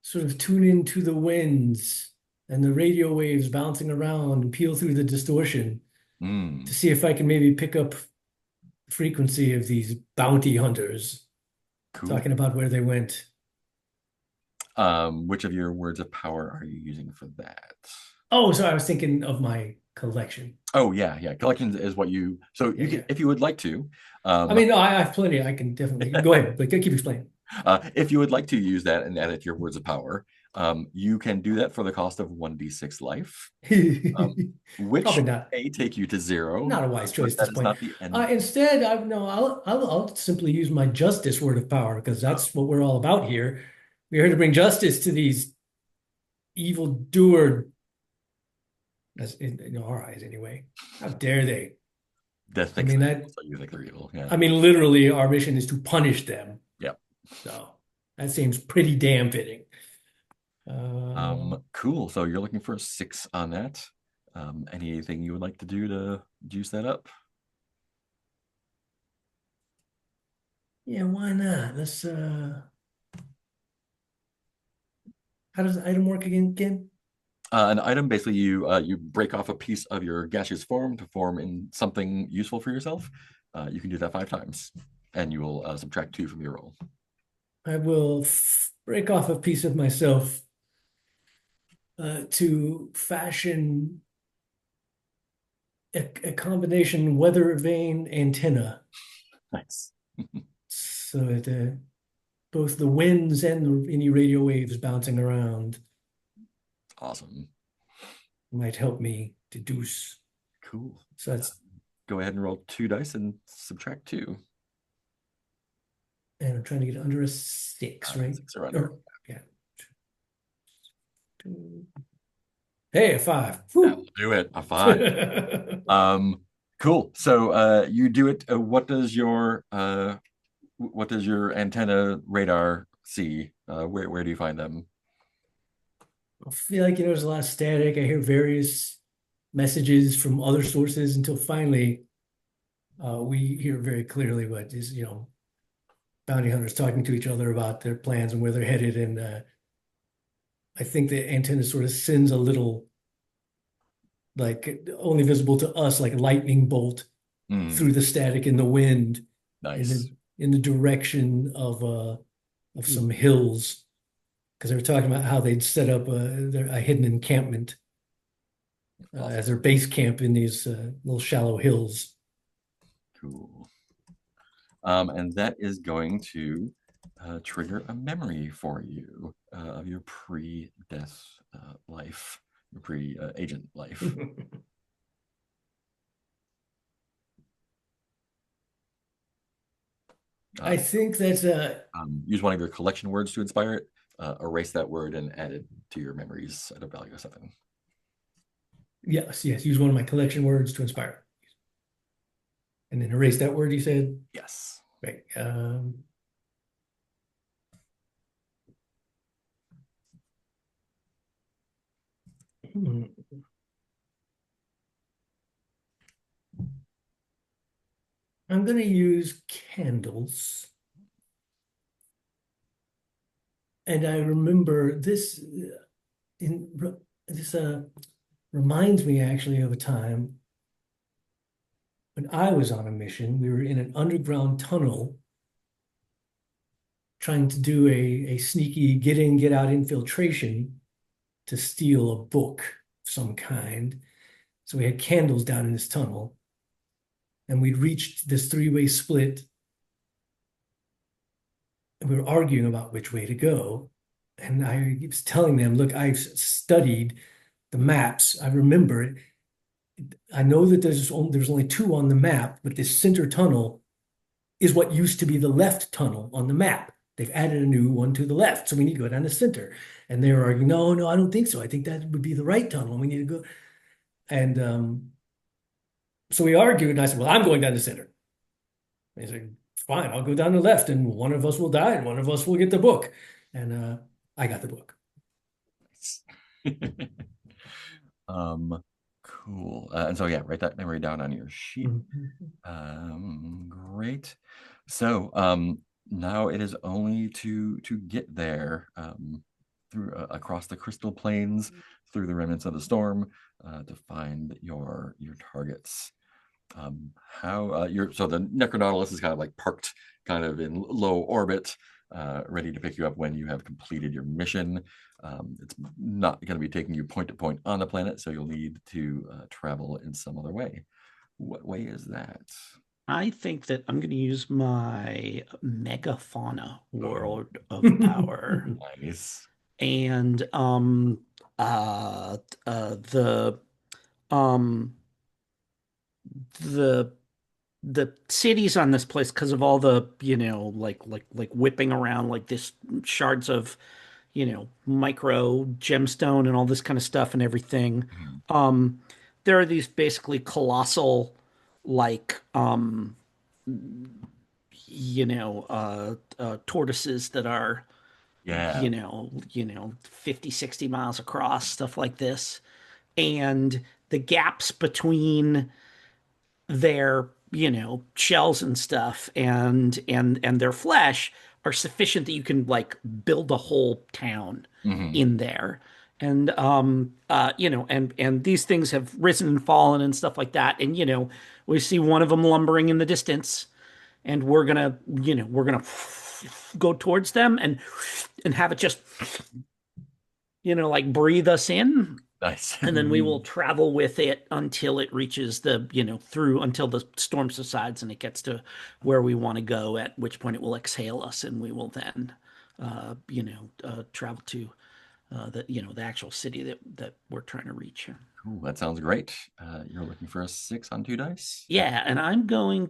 sort of tune into the winds and the radio waves bouncing around and peel through the distortion to Mm, see if I can maybe pick up the frequency of these bounty hunters cool. talking about where they went. Which of your words of power are you using for that? Oh, so I was thinking of my collection. Oh yeah, yeah. Collections is what you. So Yeah, you can, yeah. if you would like to, I um, mean, no, I have plenty. I can definitely go ahead, but keep explaining. if you would like to use that and add it to your words of power, you can do that for the cost of 1d6 life, um, which Probably not. may take you to 0, Not a wise but choice at that this is point. not the end. Instead, I no, I'll simply use my justice word of power because Oh, that's what we're all about here. We're here to bring justice to these evil doer. That's in our eyes, anyway. How dare they? That I thinks mean, they're that, evil, so you think they're evil. Yeah. I mean, literally, our mission is to punish them. Yep. So that seems pretty damn fitting. Uh, Cool. So you're looking for a 6 on that. Anything you would like to do to juice that up? yeah, why not? Let's how does the item work again? An item, basically, you break off a piece of your gaseous form to form in something useful for yourself. You can do that 5 times, and you will subtract 2 from your roll. I will break off a piece of myself to fashion a combination weather vane antenna Nice. so that both the winds and any radio waves bouncing around Awesome. might help me deduce. Cool. So that's, Go ahead and roll 2 dice and subtract 2. and I'm trying to get under a 6, right? 6 or under. Or, yeah. Hey, a 5. That'll do it. A 5. Cool. So you do it. What does your antenna radar see? Where do you find them? I feel like, there's a lot of static. I hear various messages from other sources until finally we hear very clearly what is, bounty hunters talking to each other about their plans and where they're headed. And I think the antenna sort of sends a little, like only visible to us, like lightning bolt through the static in the wind Nice. in the direction of some hills. Because they were talking about how they'd set up a hidden encampment as their base camp in these little shallow hills. Cool. And that is going to trigger a memory for you of your pre-death life, your pre-agent life. I think that's use one of your collection words to inspire it. Erase that word and add it to your memories at a value of 7. yes. Use one of my collection words to inspire. And then erase that word you said. Yes. Right. I'm going to use candles. And I remember this reminds me actually of a time when I was on a mission. We were in an underground tunnel trying to do a sneaky get in, get out infiltration to steal a book of some kind. So we had candles down in this tunnel, and we'd reached this 3-way split, and we were arguing about which way to go. And I was telling them, look, I've studied the maps. I remember it. I know that there's only 2 on the map, but this center tunnel is what used to be the left tunnel on the map. They've added a new one to the left, so we need to go down the center. And they were arguing, no, I don't think so. I think that would be the right tunnel. We need to go. And so we argued, and I said, well, I'm going down the center. And he said, fine, I'll go down the left, and one of us will die, and one of us will get the book. And I got the book. Cool. And so, yeah, write that memory down on your sheet. Great. So now it is only to get there through across the crystal plains, through the remnants of the storm, to find your targets. So the Necronautilus is kind of like parked kind of in low orbit, ready to pick you up when you have completed your mission. It's not going to be taking you point to point on the planet, so you'll need to travel in some other way. What way is that? I think that I'm going to use my megafauna world of power. Nice. And the the cities on this place because of all the, like whipping around like this shards of, micro gemstone and all this kind of stuff and everything. Mhm. Um, there are these basically colossal, like, tortoises that are, Yeah. 50, 60 miles across, stuff like this. And the gaps between their, shells and stuff and their flesh are sufficient that you can like build a whole town Hmm. in there. And and these things have risen and fallen and stuff like that. And we see one of them lumbering in the distance, and we're gonna go towards them and have it just like breathe us in, Nice. and then we will Mm. travel with it until it reaches the, through until the storm subsides and it gets to where we want to go, at which point it will exhale us and we will then, travel to the actual city that we're trying to reach here. Cool. That sounds great. You're looking for a 6 on 2 dice. Yeah, and I'm gonna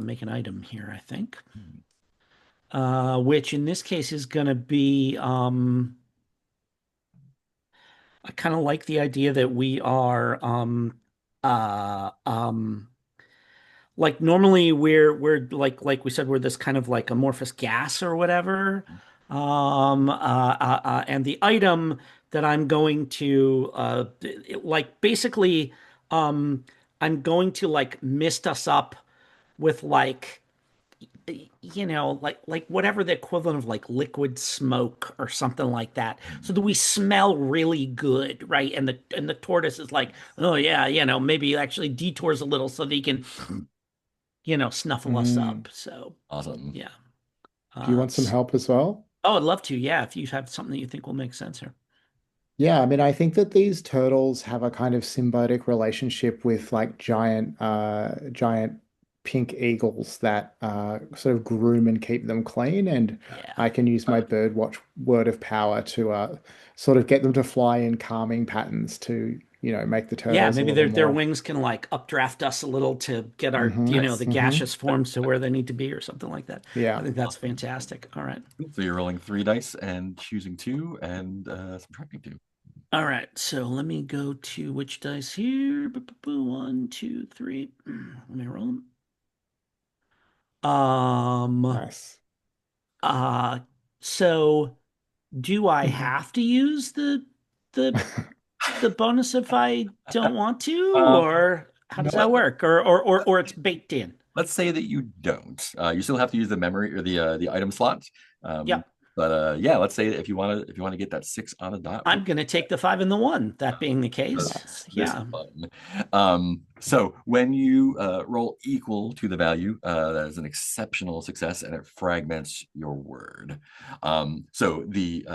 make an item here, I think, Hmm. which in this case is gonna be I kind of like the idea that we are uh um like normally we're like we said, we're this kind of like amorphous gas or whatever. And the item that I'm going to like basically I'm going to like mist us up with like like whatever the equivalent of like liquid smoke or something like that, so that we smell really good, right? And the tortoise is like, oh yeah, maybe actually detours a little so that he can, snuffle us Mm. up. So Awesome. yeah. Do you want some S help as well? Oh, I'd love to. Yeah, if you have something that you think will make sense here. Yeah, I mean, I think that these turtles have a kind of symbiotic relationship with like giant pink eagles that sort of groom and keep them clean. And Yeah. I can use my birdwatch word of power to sort of get them to fly in calming patterns to, make the Yeah, turtles a maybe little their more. wings can like updraft us a little to get our, the Nice. gaseous forms to where they need to be or something like that. I Yeah. think that's Awesome. fantastic. All right. So you're rolling 3 dice and choosing 2 and subtracting 2. All right, so let me go to which dice here. One, two, three. Let me roll them. Um, Nice. uh, so do I have to use the the bonus if I don't want to, Um, or how you know does that what? work? Or it's baked in? Let's say that you don't. You still have to use the memory or the item slot. Um, Yep. but yeah, let's say that if you want to get that 6 on a dot, I'm gonna take the 5 and the 1. That being the case, Nice. this is yeah. fun. So when you roll equal to the value, that is an exceptional success, and it fragments your word. So the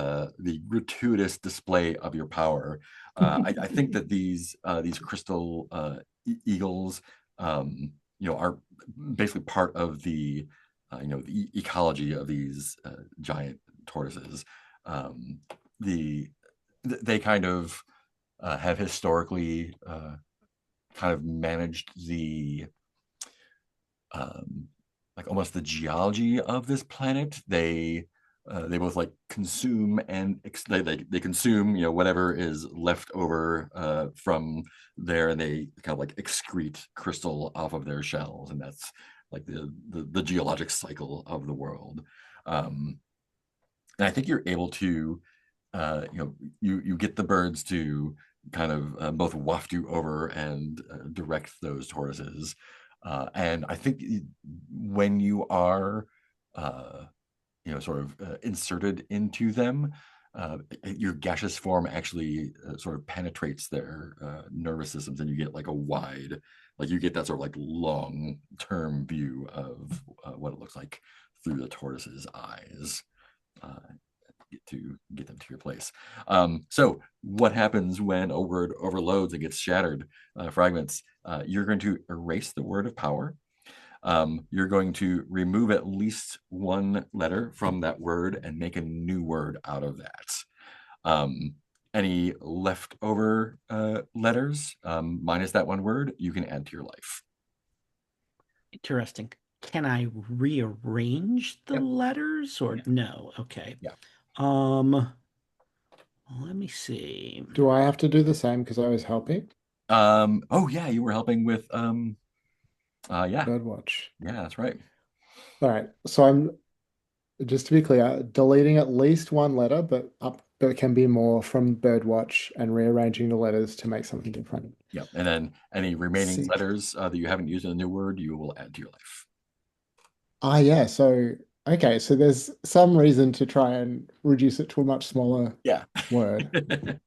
gratuitous display of your power. I think that these crystal eagles, are basically part of the ecology of these giant tortoises. Um, the they kind of have historically kind of managed the um, like almost the geology of this planet. They both like consume and they consume whatever is left over from there, and they kind of like excrete crystal off of their shells, and that's like the geologic cycle of the world. Um, and I think you're able to you get the birds to kind of both waft you over and direct those tortoises. And I think when you are sort of inserted into them, your gaseous form actually sort of penetrates their nervous systems, and you get like a wide, like you get that sort of like long term view of what it looks like through the tortoise's eyes. Uh, to get them to your place. So what happens when a word overloads and gets shattered, fragments? You're going to erase the word of power. You're going to remove at least one letter from that word and make a new word out of that. Um, any leftover letters minus that one word you can add to your life. Interesting. Can I rearrange the Yep. letters or Yeah. no? Okay. Yeah. Let me see. Do I have to do the same because I was helping? Oh yeah, you were helping with yeah. Birdwatch. Yeah, that's right. All right. So I'm just to be clear, deleting at least one letter, but it can be more from Birdwatch and rearranging the letters to make something different. Yep. And then any remaining See. letters that you haven't used in a new word, you will add to your life. Yeah. So okay. So there's some reason to try and reduce it to a much smaller Yeah. word.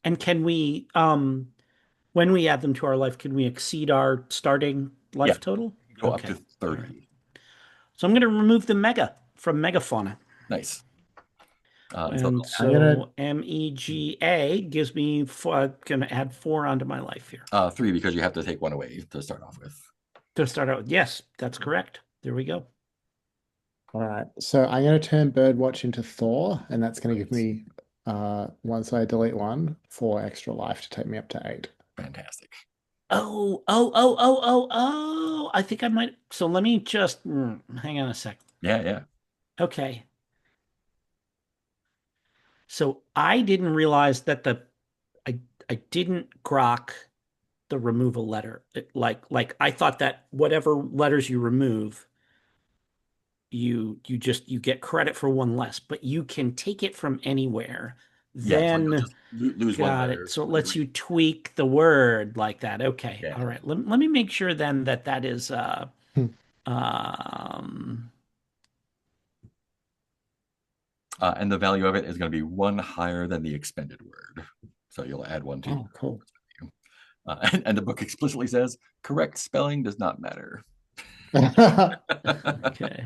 And can we, when we add them to our life, can we exceed our starting life Yeah. total? Go Okay. up to 30. All right. So I'm going to remove the mega from megafauna. Nice. And so MEGA gives me going to add 4 onto my life here. 3 because you have to take one away to start off with. To start out with, yes, that's correct. There we go. All right. So I'm going to turn Birdwatch into Thor, and that's going to give Great. me, once I delete one, 4 extra life to take me up to 8. Fantastic. Oh. I think I might. So let me just hang on a sec. Yeah. Okay. So I didn't realize that I didn't grok the removal letter. Like I thought that whatever letters you remove, you get credit for one less, but you can take it from anywhere. Yeah, so you'll Then just lose one got letter. it. So it lets you tweak the word like that. Okay. Yeah. All right. Let me make sure then that is And the value of it is going to be 1 higher than the expended word. So you'll add 1 to Oh, cool. and the book explicitly says correct spelling does not matter. okay.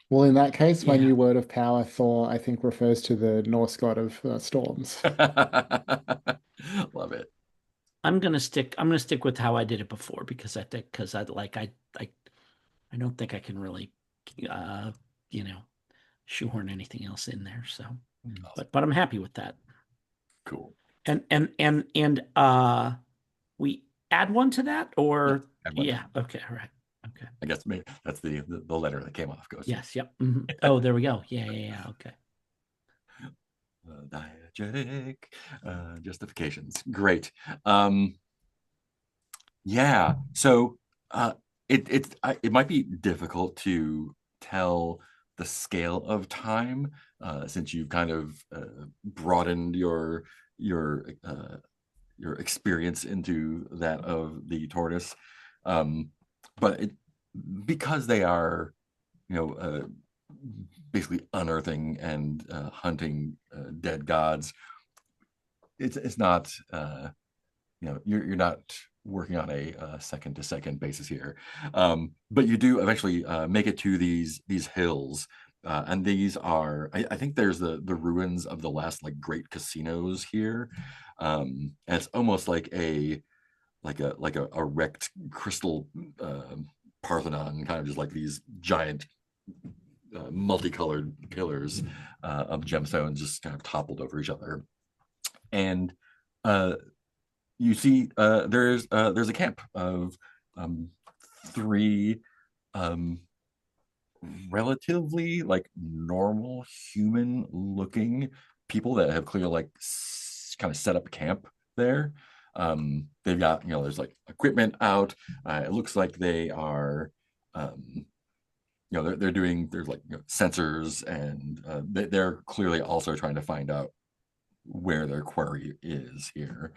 Well, in that case, my Yeah. new word of power, Thor, I think refers to the Norse god of storms. Love it. I'm gonna stick with how I did it before because I think I don't think I can really you know shoehorn anything else in there. So Awesome. but I'm happy with that. Cool. And we add one to that or Yeah, okay, all right. Okay. I guess maybe that's the letter that came off goes. Yes, yep. Oh, there we go. Yeah, okay. Diegetic justifications. Great. Yeah. So it might be difficult to tell the scale of time since you've kind of broadened your experience into that of the tortoise. But because they are, basically unearthing and hunting dead gods, it's not you're not working on a second to second basis here, but you do eventually make it to these hills, and these are I think there's the ruins of the last like great casinos here, and it's almost like a wrecked crystal Parthenon, kind of just like these giant multicolored pillars of gemstones just kind of toppled over each other, and you see there's a camp of 3 relatively like normal human looking people that have clearly like kind of set up camp there. They've got there's like equipment out. It looks like they are they're doing there's like sensors, and they're clearly also trying to find out where their quarry is here.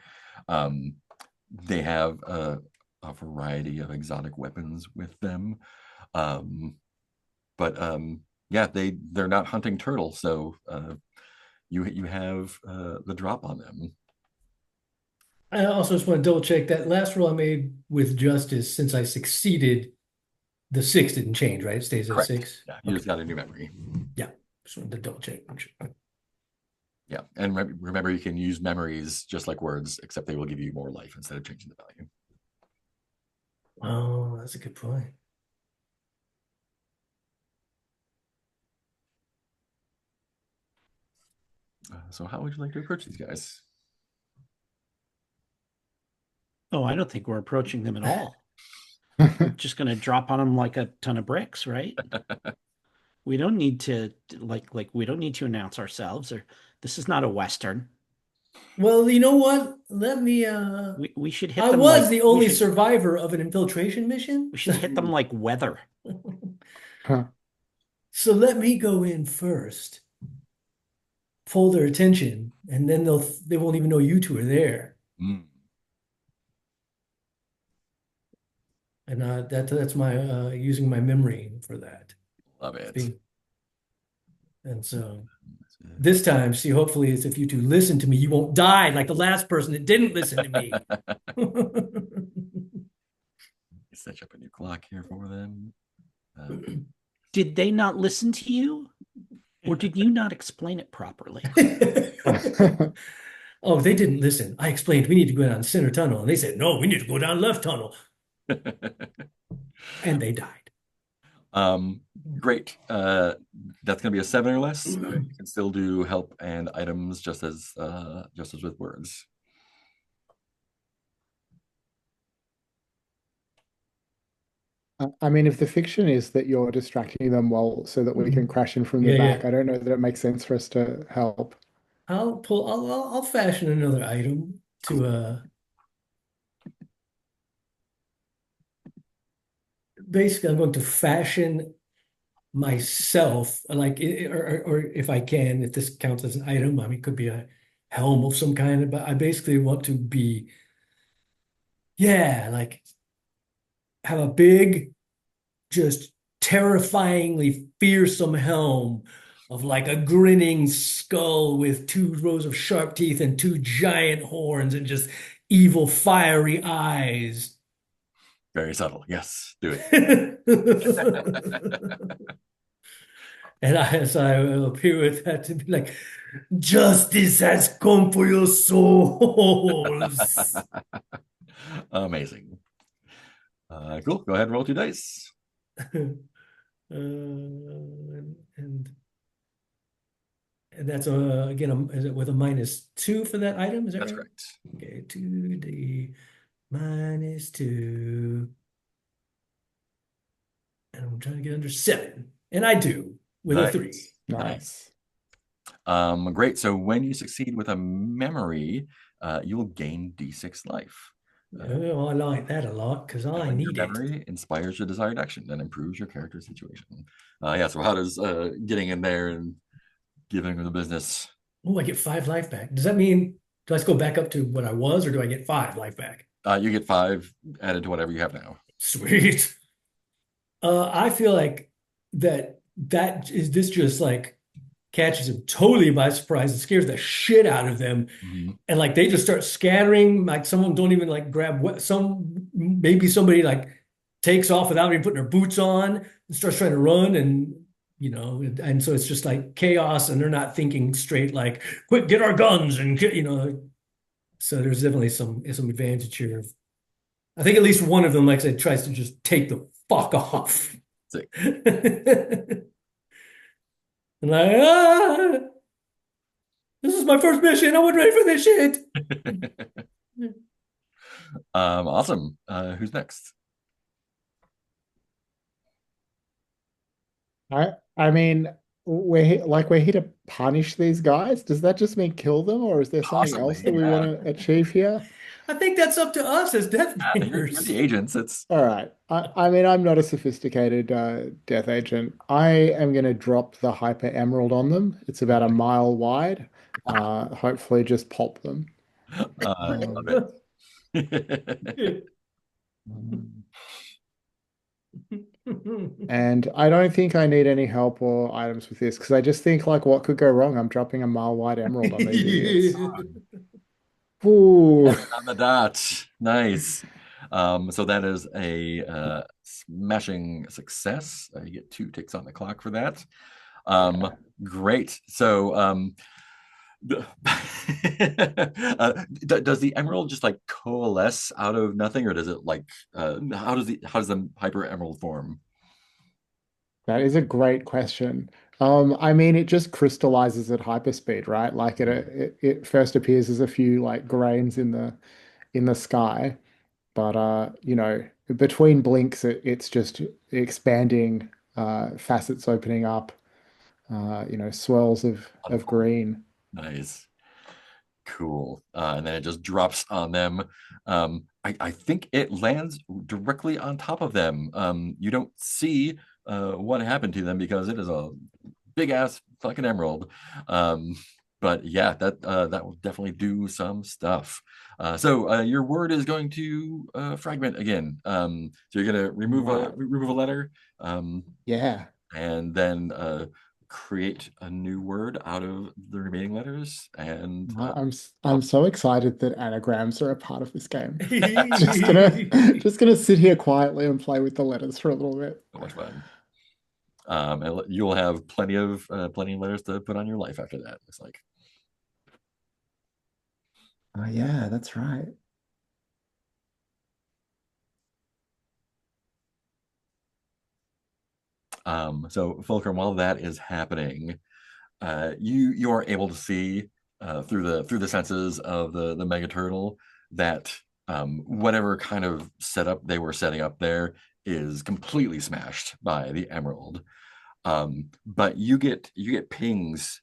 They have a variety of exotic weapons with them, but yeah, they're not hunting turtles, so you have the drop on them. I also just want to double check that last roll I made with justice, since I succeeded, the 6 didn't change, right? It stays at Correct. 6. Yeah, you just got a new memory. Yeah, just wanted to double check. Yeah, and remember, you can use memories just like words, except they will give you more life instead of changing the value. Oh, that's a good point. So how would you like to approach these guys? Oh, I don't think we're approaching them at all. We're just going to drop on them like a ton of bricks, right? We don't need to we don't need to announce ourselves, or this is not a Western. Well, you know what? We should hit I them was like the only survivor of an infiltration mission. we should hit them like weather. So let me go in first, pull their attention, and then they won't even know you two are there. Mm, And that's my using my memory for that. love it. And so this time, see, hopefully, it's if you two listen to me, you won't die like the last person that didn't listen to me. Set up a new clock here for them. Did they not listen to you? Or did you not explain it properly? Oh, they didn't listen. I explained we need to go down center tunnel, and they said, no, we need to go down left tunnel. And they died. Great. That's going to be a 7 or less. You can still do help and items just as with words. I mean, if the fiction is that you're distracting them so that we can crash in from the back, I don't know that it makes sense for us to help. I'll fashion another item to basically I'm going to fashion myself like or if I can, if this counts as an item, I mean it could be a helm of some kind, but I basically want to be like have a big, just terrifyingly fearsome helm of like a grinning skull with 2 rows of sharp teeth and 2 giant horns and just evil fiery eyes. Very subtle. Yes, do it. And so I will appear with that to be like, justice has come for your souls. Amazing. Cool. Go ahead and roll 2 dice. And that's again, is it with a -2 for that item? Is that That's right? correct. Okay, 2d -2. And I'm trying to get under 7. And I do with a 3. Nice. Great. So when you succeed with a memory, you will gain D6 life. Oh, I like that a lot because I need your it. memory inspires your desired action and improves your character situation. Yeah, so how does getting in there and giving them the business? Oh, I get 5 life back. Does that mean, do I just go back up to what I was, or do I get 5 life back? You get 5 added to whatever you have now. Sweet. I feel like this just like catches them totally by surprise and scares the shit out of them. And like they just start scattering, like someone don't even like grab maybe somebody like takes off without even putting their boots on and starts trying to run, and and so it's just like chaos, and they're not thinking straight, like, quick, get our guns and so there's definitely some advantage here. I think at least one of them, like I said, tries to just take the fuck off. And like, this is my first mission. I wasn't ready for this shit. Awesome. Who's next? I mean, we're here to punish these guys. Does that just mean kill them, or is there something else that we want to achieve here? I think that's up to us as You're Deathbringers. the agents. It's All right. I mean, I'm not a sophisticated death agent. I am going to drop the hyper emerald on them. It's about a mile wide. Hopefully, just pop them. I love it. And I don't think I need any help or items with this because I just think, like, what could go wrong? I'm dropping a mile wide emerald on these idiots. Ooh. On the dot. Nice. So that is a smashing success. You get 2 ticks on the clock for that. Great. So does the emerald just like coalesce out of nothing, or does it like how does the hyper emerald form? That is a great question. I mean, it just crystallizes at hyperspeed, right? Like it first appears as a few like grains in the sky, but between blinks, it's just expanding, facets opening up, swirls of green. Nice. Cool. And then it just drops on them. I think it lands directly on top of them. You don't see what happened to them because it is a big ass fucking emerald. Um, but yeah, that will definitely do some stuff. So your word is going to fragment again. So you're gonna Right. remove a letter, um, Yeah. and then create a new word out of the remaining letters. And I'm so excited that anagrams are a part of this game. Just gonna just gonna sit here quietly and play with the letters for a little bit. so much fun. And you'll have plenty of letters to put on your life after that. Looks like. Oh yeah, that's right. So Fulcrum, while that is happening, you are able to see through the senses of the mega turtle that whatever kind of setup they were setting up there is completely smashed by the emerald. But you get pings,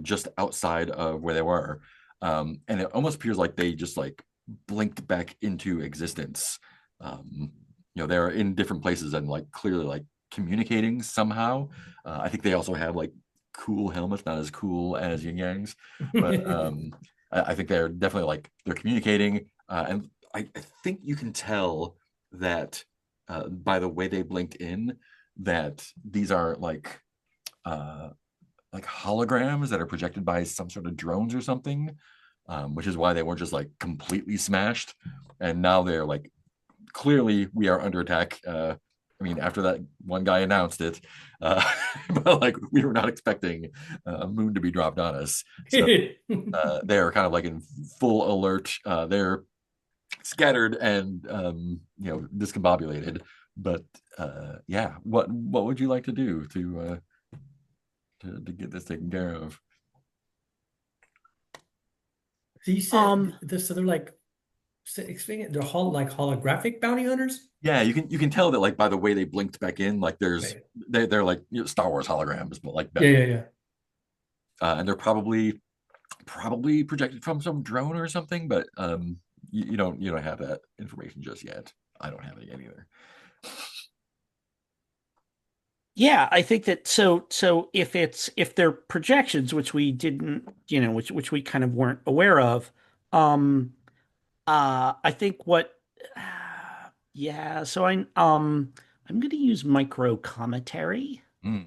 just outside of where they were, and it almost appears like they just like blinked back into existence. They're in different places and like clearly like communicating somehow. I think they also have like cool helmets, not as cool as Yin Yang's, but I think they're definitely like they're communicating, and I think you can tell that by the way they blinked in that these are uh like holograms that are projected by some sort of drones or something, which is why they weren't just like completely smashed, and now they're like clearly we are under attack. I mean, after that one guy announced it, uh, but like we were not expecting a moon to be dropped on us, so they're kind of like in full alert. They're scattered and discombobulated. But yeah, what would you like to do to get this taken care of? So you said this, so they're like they're like holographic bounty hunters? Yeah, you can tell that like by the way they blinked back in, like there's Okay. they're like Star Wars holograms, but like Yeah, better. yeah, yeah. And they're probably projected from some drone or something, but you don't have that information just yet. I don't have it yet either. Yeah, I think that so if they're projections, which we didn't, which we kind of weren't aware of, um I think what yeah, so I'm gonna use micro commentary Mm.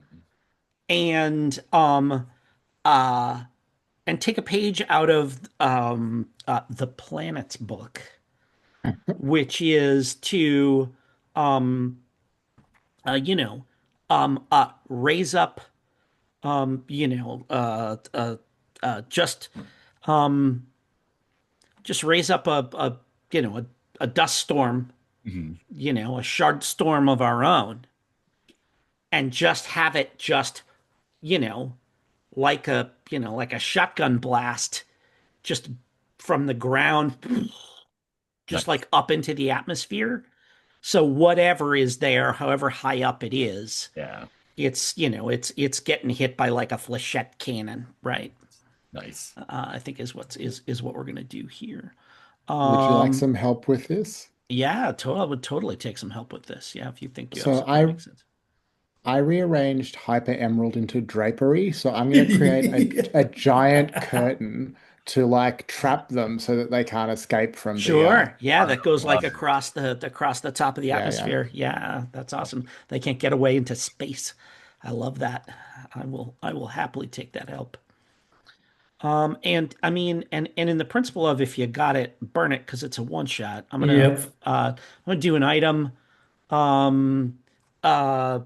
and uh and take a page out of the planet's book, which is to um you know raise up um you know uh uh just um raise up a a dust storm, Mhm. a shard storm of our own, and just have it just you know like a shotgun blast, just from the ground, just Nice. like up into the atmosphere. So whatever is there, however high up it is, Yeah. it's getting hit by like a flechette cannon, right? Nice. I think is what we're gonna do here. Would you like Um, some help with this? yeah, I would totally take some help with this. Yeah, if you think you have So something that makes sense. I rearranged Hyper Emerald into drapery, so I'm going to create a giant curtain to like trap them so that they can't escape from the Sure. Yeah, I that goes like love it. across the top of the yeah. atmosphere. Yeah, that's awesome. They can't get away into space. I love that. I will happily take that help. And I mean, and in the principle of if you got it, burn it because it's a one shot. Yep. I'm gonna do an item, um, uh,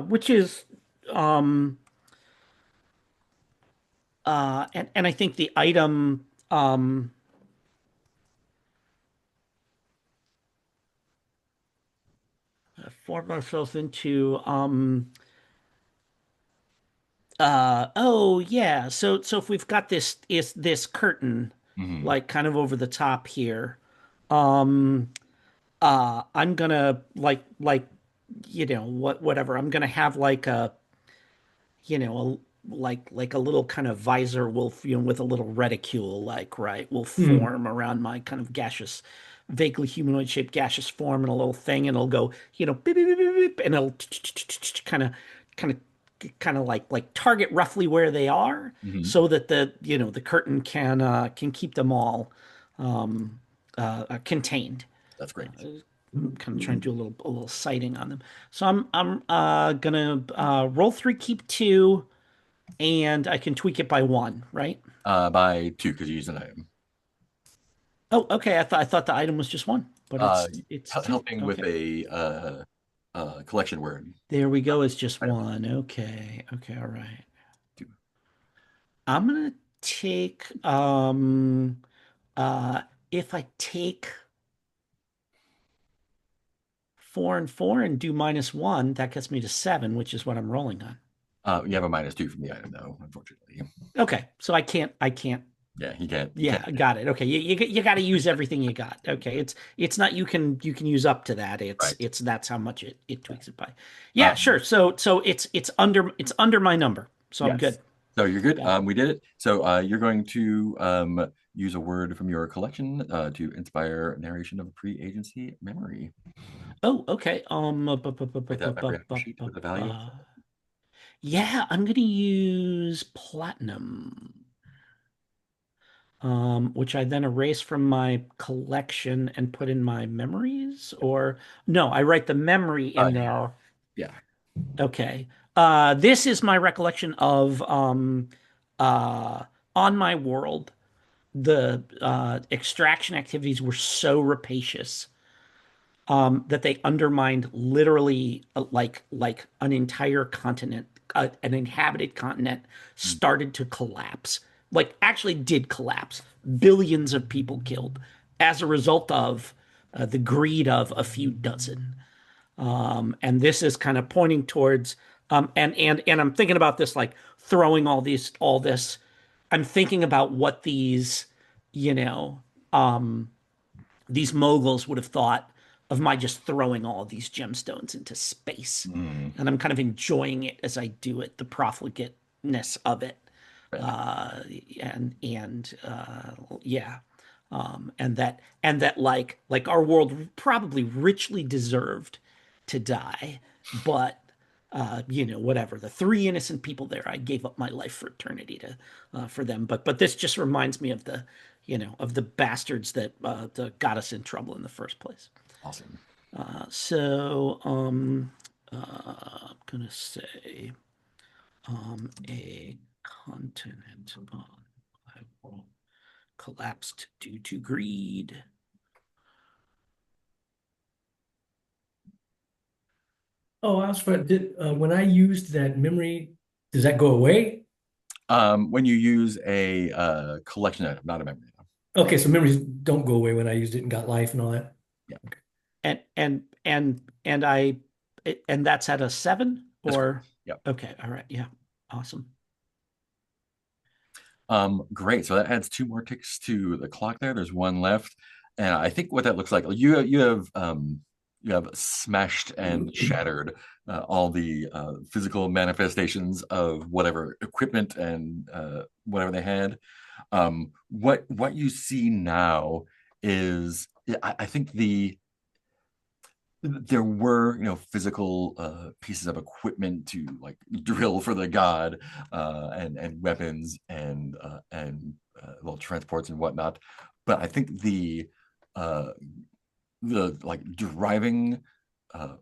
which is um, and I think the item form myself into oh yeah. So if we've got this curtain Hmm. like kind of over the top here, I'm gonna whatever. I'm gonna have like a like a little kind of visor will with a little reticule will Hmm. form around my kind of gaseous, vaguely humanoid shaped gaseous form and a little thing, and it'll go beep, beep, beep, beep, beep, and it'll kind of like target roughly where they are, Hmm. so that the curtain can keep them all contained. That's great. I'm kind of trying to do a little sighting on them. So I'm gonna roll three, keep two, and I can tweak it by one, right? By 2 because you use an item. Oh, okay. I thought the item was just one, but Uh, it's two. Helping with Okay. a collection word. There we go. Is just Item one. Okay. Okay. All right. 2. I'm gonna take uh if I take 4 and 4 and do -1, that gets me to 7, which is what I'm rolling on. You have a -2 from the item, though, unfortunately. Okay. So I can't. Yeah, you can't. You Yeah, can't. got it. Okay, you got to use everything you got. Okay, it's not you can use up to that. It's Right. it's that's how much it tweaks it by. Yeah, sure. Um, So it's under my number. So I'm good. yes. So you're good. Got it. We did it. So you're going to use a word from your collection to inspire narration of a pre-agency memory. Oh, okay. Write that memory on your sheet with the value. Yeah, I'm gonna use platinum. Which I then erase from my collection and put in my memories, or no, I write the memory in there. Yeah. Okay. This is my recollection of uh, on my world, the extraction activities were so rapacious that they undermined literally like an entire continent, an inhabited continent Mm. started to collapse. Like actually did collapse. Billions of people killed as a result of the greed of a few dozen. And this is kind of pointing towards and I'm thinking about this like throwing all this. I'm thinking about what you know these moguls would have thought of my just throwing all of these gemstones into space. Mm. And I'm kind of enjoying it as I do it, the profligateness of it. Right. Uh, and yeah. And that like our world probably richly deserved to die, but whatever. The three innocent people there, I gave up my life for eternity to for them. But this just reminds me of the bastards that got us in trouble in the first place. Awesome. I'm gonna say a continent on my world collapsed due to greed. Oh, I was did when I used that memory, does that go away? When you use a collection item, not a memory item. Okay, so memories don't go away when I used it and got life and all that. Yeah, And and and and I and that's at a 7 that's correct. or Yep. okay, all right, yeah, awesome. Great. So that adds 2 more ticks to the clock there. There's one left. And I think what that looks like, you have smashed and shattered all the physical manifestations of whatever equipment and whatever they had. What you see now is I think there were physical pieces of equipment to like drill for the god and weapons and well, transports and whatnot, but I think uh the like driving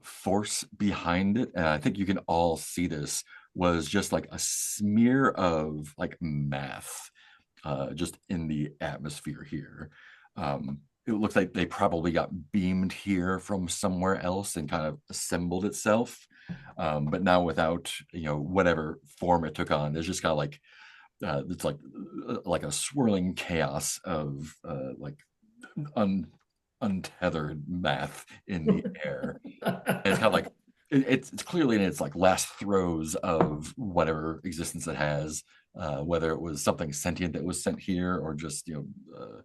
force behind it, and I think you can all see this, was just like a smear of like math just in the atmosphere here. It looks like they probably got beamed here from somewhere else and kind of assembled itself. But now without, whatever form it took on, there's just kind of like it's like a swirling chaos of like untethered math in the air. And it's kind of like it's clearly in its like last throes of whatever existence it has, whether it was something sentient that was sent here or just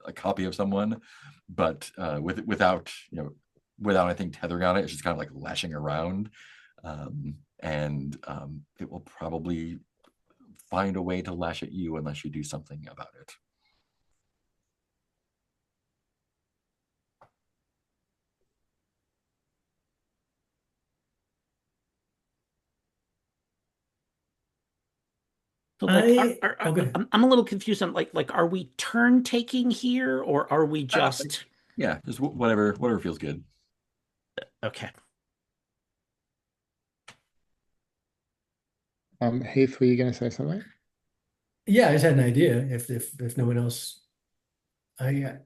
a copy of someone, but without anything tethering on it, it's just kind of like lashing around, and it will probably find a way to lash at you unless you do something about it. So like, Okay. I'm a little confused on like, are we turn taking here, or are we just Yeah, just whatever feels good. okay? Heath, were you going to say something? Yeah, I just had an idea. If no one else, I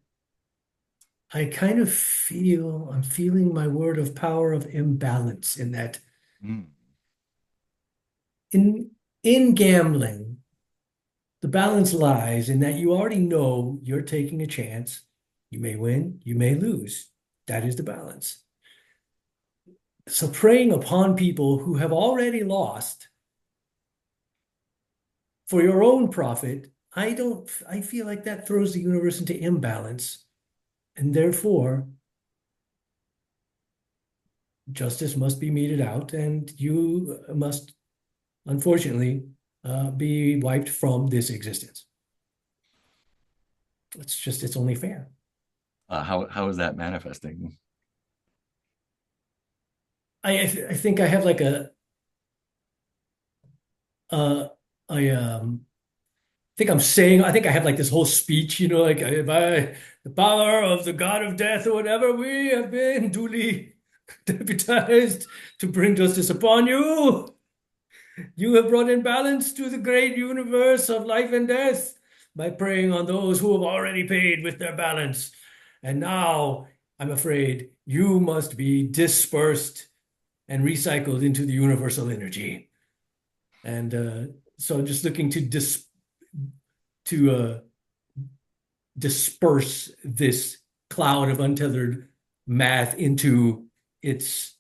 I kind of feel I'm feeling my word of power of imbalance in that Mm. in gambling, the balance lies in that you already know you're taking a chance. You may win, you may lose. That is the balance. So preying upon people who have already lost for your own profit, I feel like that throws the universe into imbalance. And therefore, justice must be meted out, and you must, unfortunately, be wiped from this existence. It's only fair. How is that manifesting? I think I have like uh, I think I have like this whole speech, like by the power of the god of death or whatever, we have been duly deputized to bring justice upon you. You have brought in balance to the great universe of life and death by preying on those who have already paid with their balance. And now, I'm afraid, you must be dispersed and recycled into the universal energy. And so I'm just looking to disperse this cloud of untethered math into its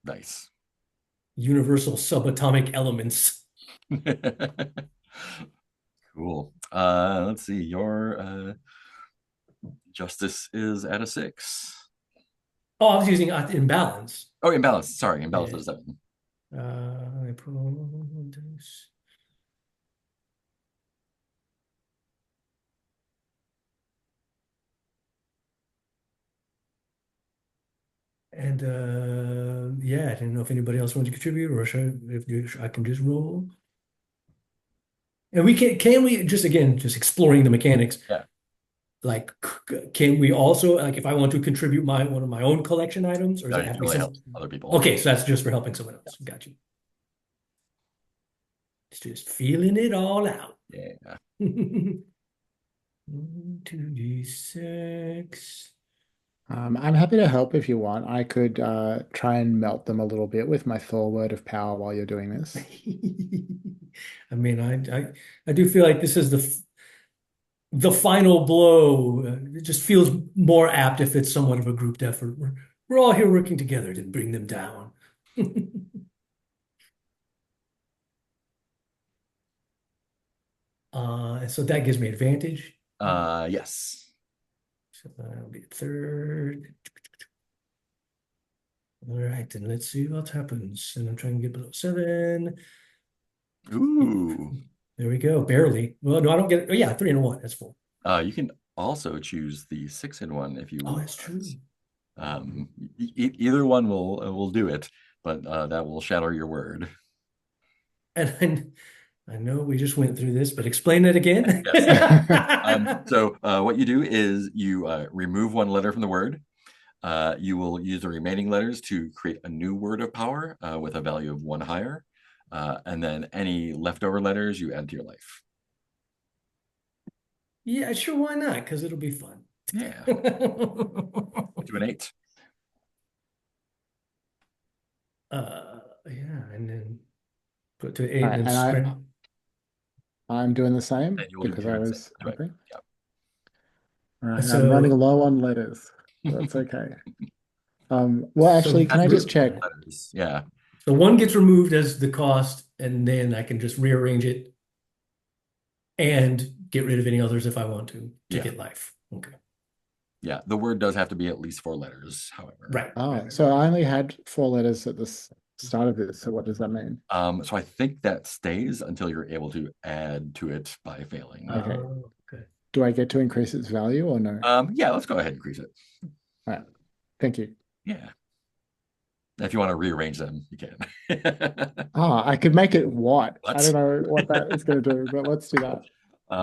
Nice. universal subatomic elements. Cool. Let's see. Your justice is at a 6. Oh, I was using imbalance. Oh, imbalance. Sorry, imbalance Yeah. is 7. I put this. And yeah, I didn't know if anybody else wanted to contribute, or if I can just roll. And can we just again just exploring the mechanics? Yeah. Like, can we also like if I want to contribute one of my own collection items, or does No, it you have can to be only something? help other people. Okay, so that's just for helping someone else. Got you. It's just feeling it all out. Yeah. 2d6. I'm happy to help if you want. I could try and melt them a little bit with my Thor word of power while you're doing this. I mean, I do feel like this is the final blow. It just feels more apt if it's somewhat of a group effort. We're all here working together to bring them down. And so that gives me advantage. Yes. So that'll be a third. All right, then let's see what happens. And I'm trying to get below 7. Ooh. There we go. Barely. Well, no, I don't get it. Oh, yeah, 3 and 1. That's 4. You can also choose the 6 in 1 if you Oh, want. that's true. Either one will do it, but that will shatter your word. And I know we just went through this, but explain it again. Yes. So what you do is you remove one letter from the word. You will use the remaining letters to create a new word of power with a value of 1 higher. And then any leftover letters you add to your life. Yeah, sure, why not? Because it'll be fun. Yeah. To an 8. Yeah, and then put to 8 All right, and then and sprint. I'm doing the same And you will do because I Kieran's was thing. Right. helping. Yeah. All right, and I'm running So low on letters. That's okay. Well, So actually, can I just check? Letters. Yeah. so one gets removed as the cost, and then I can just rearrange it and get rid of any others if I want to Yeah. get life. Okay. Yeah. The word does have to be at least 4 letters, however. Right. Oh, Right. so I only had 4 letters at the start of this. So what does that mean? So I think that stays until you're able to add to it by failing. Okay. Okay. Do I get to increase its value or no? Yeah, let's go ahead and increase it. All right. Thank you. Yeah. If you want to rearrange them, you can. Ah, I could make it white. What? I don't know what that is going to do, but let's do that.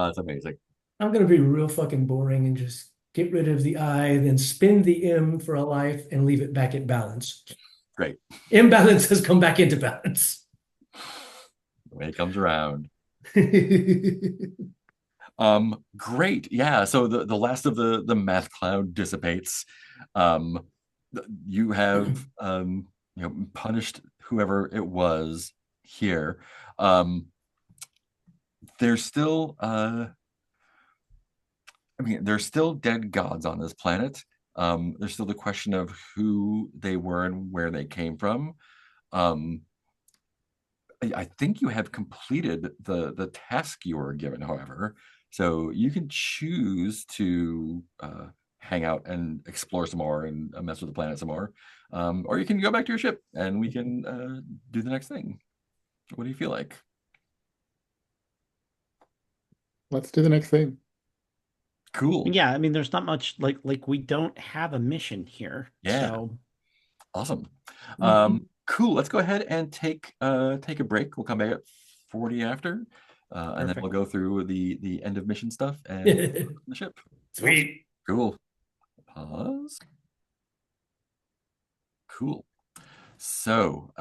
It's amazing. I'm gonna be real fucking boring and just get rid of the I, then spin the M for a life and leave it back at balance. Great. Imbalance has come back into balance. The way it comes around. Great. Yeah. So the last of the math cloud dissipates. You have punished whoever it was here. There's still there's still dead gods on this planet. There's still the question of who they were and where they came from. I think you have completed the task you were given, however, so you can choose to hang out and explore some more and mess with the planet some more, or you can go back to your ship and we can do the next thing. What do you feel like? Let's do the next thing. Cool. Yeah, I mean, there's not much like we don't have a mission here. Yeah. So Awesome. Mhm. Cool. Let's go ahead and take a break. We'll come back at 40 after, and then Perfect. we'll go through the end of mission stuff and the ship. Sweet. Cool. Pause. Cool. So,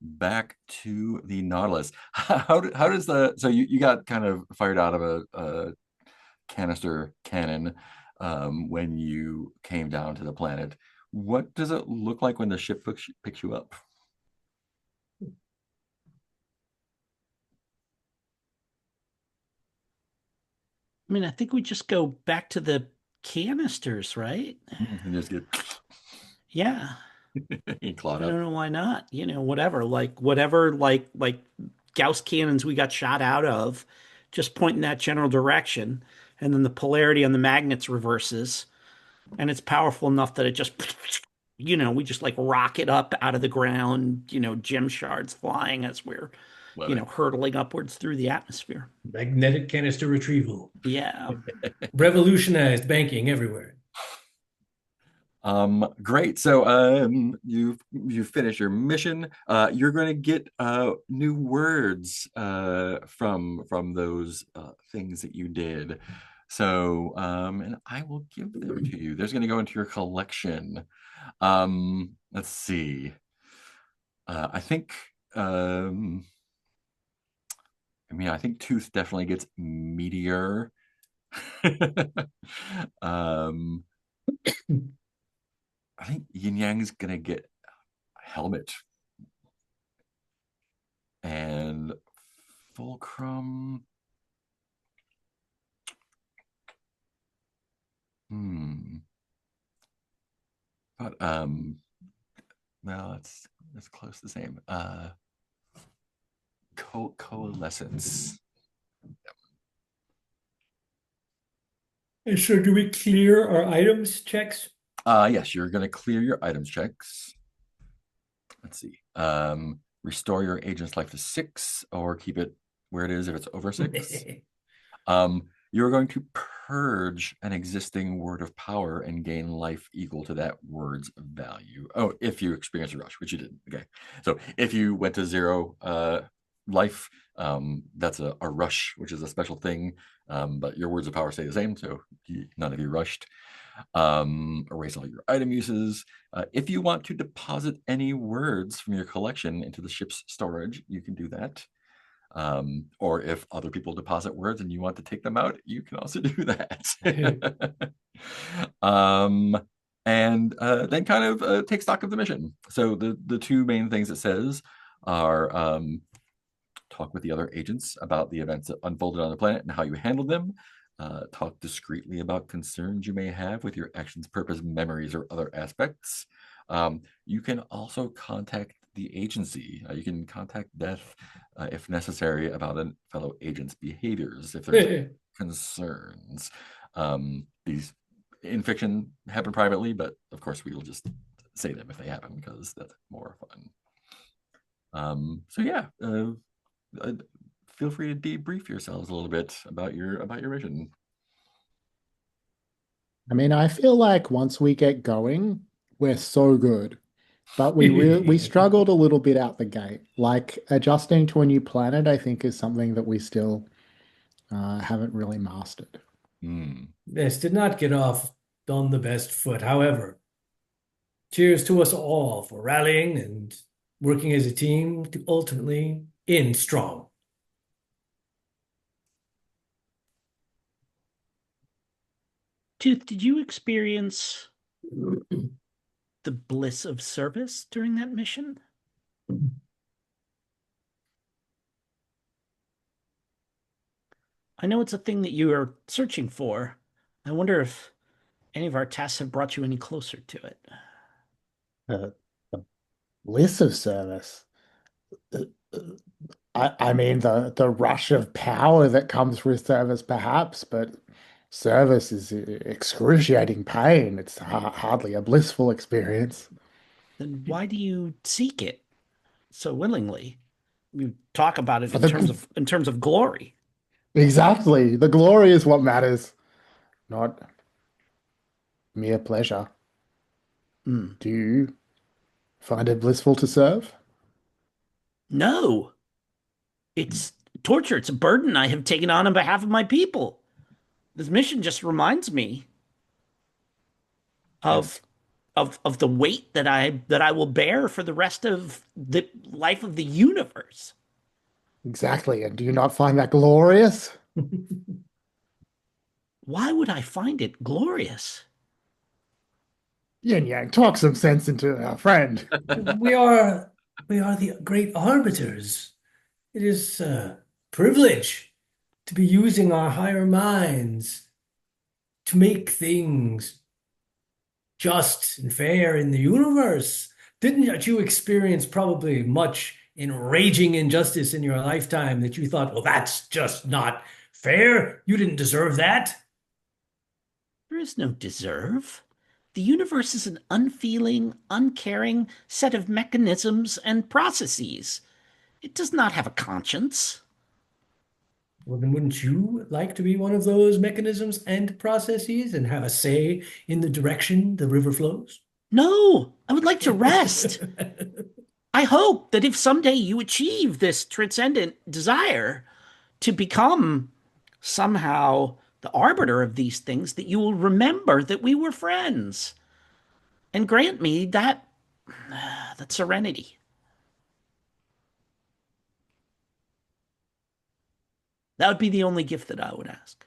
back to the Nautilus. How does so you got kind of fired out of a canister cannon when you came down to the planet. What does it look like when the ship picks you up? I mean, I think we just go back to the canisters, right? And just get Yeah. clawed I up. don't know why not. Whatever. Like Gauss cannons we got shot out of, just point in that general direction, and then the polarity on the magnets reverses, and it's powerful enough that it just we just like rocket up out of the ground, gem shards flying as we're, Love it. hurtling upwards through the atmosphere. Magnetic canister retrieval. Yeah. Revolutionized banking everywhere. Great. So you've finished your mission. You're going to get new words from those things that you did. So and I will give them to you. There's going to go into your collection. Let's see. I think I think Tooth definitely gets meteor. I think Yin Yang's gonna get a helmet, and Fulcrum. But well, that's close to the same. Coalescence. And so do we clear our items checks? Yes, you're gonna clear your items checks. Let's see. Restore your agent's life to 6, or keep it where it is if it's over 6. You're going to purge an existing word of power and gain life equal to that word's value. Oh, if you experience a rush, which you didn't. Okay. So if you went to 0 life, that's a rush, which is a special thing. But your words of power stay the same, so none of you rushed. Erase all your item uses. If you want to deposit any words from your collection into the ship's storage, you can do that. Or if other people deposit words and you want to take them out, you can also do that. And then kind of take stock of the mission. So the 2 main things it says are talk with the other agents about the events that unfolded on the planet and how you handled them, talk discreetly about concerns you may have with your actions, purpose, memories, or other aspects. You can also contact the agency. You can contact Death if necessary about a fellow agent's behaviors if there's concerns. These in fiction happen privately, but of course we will just say them if they happen because that's more fun. So yeah, feel free to debrief yourselves a little bit about your mission. I mean, I feel like once we get going, we're so good. But we struggled a little bit out the gate. Like adjusting to a new planet, I think is something that we still haven't really mastered. This did not get off on the best foot. However, cheers to us all for rallying and working as a team to ultimately end strong. Tooth, did you experience the bliss of service during that mission? I know it's a thing that you are searching for. I wonder if any of our tasks have brought you any closer to it. The bliss of service. Uh, I mean the rush of power that comes with service, perhaps, but service is excruciating pain. It's hardly a blissful experience. Then why do you seek it so willingly? You talk about it For in terms of glory. exactly, the glory is what matters, not mere pleasure. Mm. Do you find it blissful to serve? No, it's torture. It's a burden I have taken on behalf of my people. This mission just reminds me of Yes, of the weight that I will bear for the rest of the life of the universe. exactly. And do you not find that glorious? Why would I find it glorious? Yin Yang, talk some sense into our friend. We are the great arbiters. It is a privilege to be using our higher minds to make things just and fair in the universe. Didn't you experience probably much enraging injustice in your lifetime that you thought, well, that's just not fair. You didn't deserve that. There is no deserve. The universe is an unfeeling, uncaring set of mechanisms and processes. It does not have a conscience. Well, then wouldn't you like to be one of those mechanisms and processes and have a say in the direction the river flows? No, I would like to rest. I hope that if someday you achieve this transcendent desire to become somehow the arbiter of these things, that you will remember that we were friends and grant me that serenity. That would be the only gift that I would ask.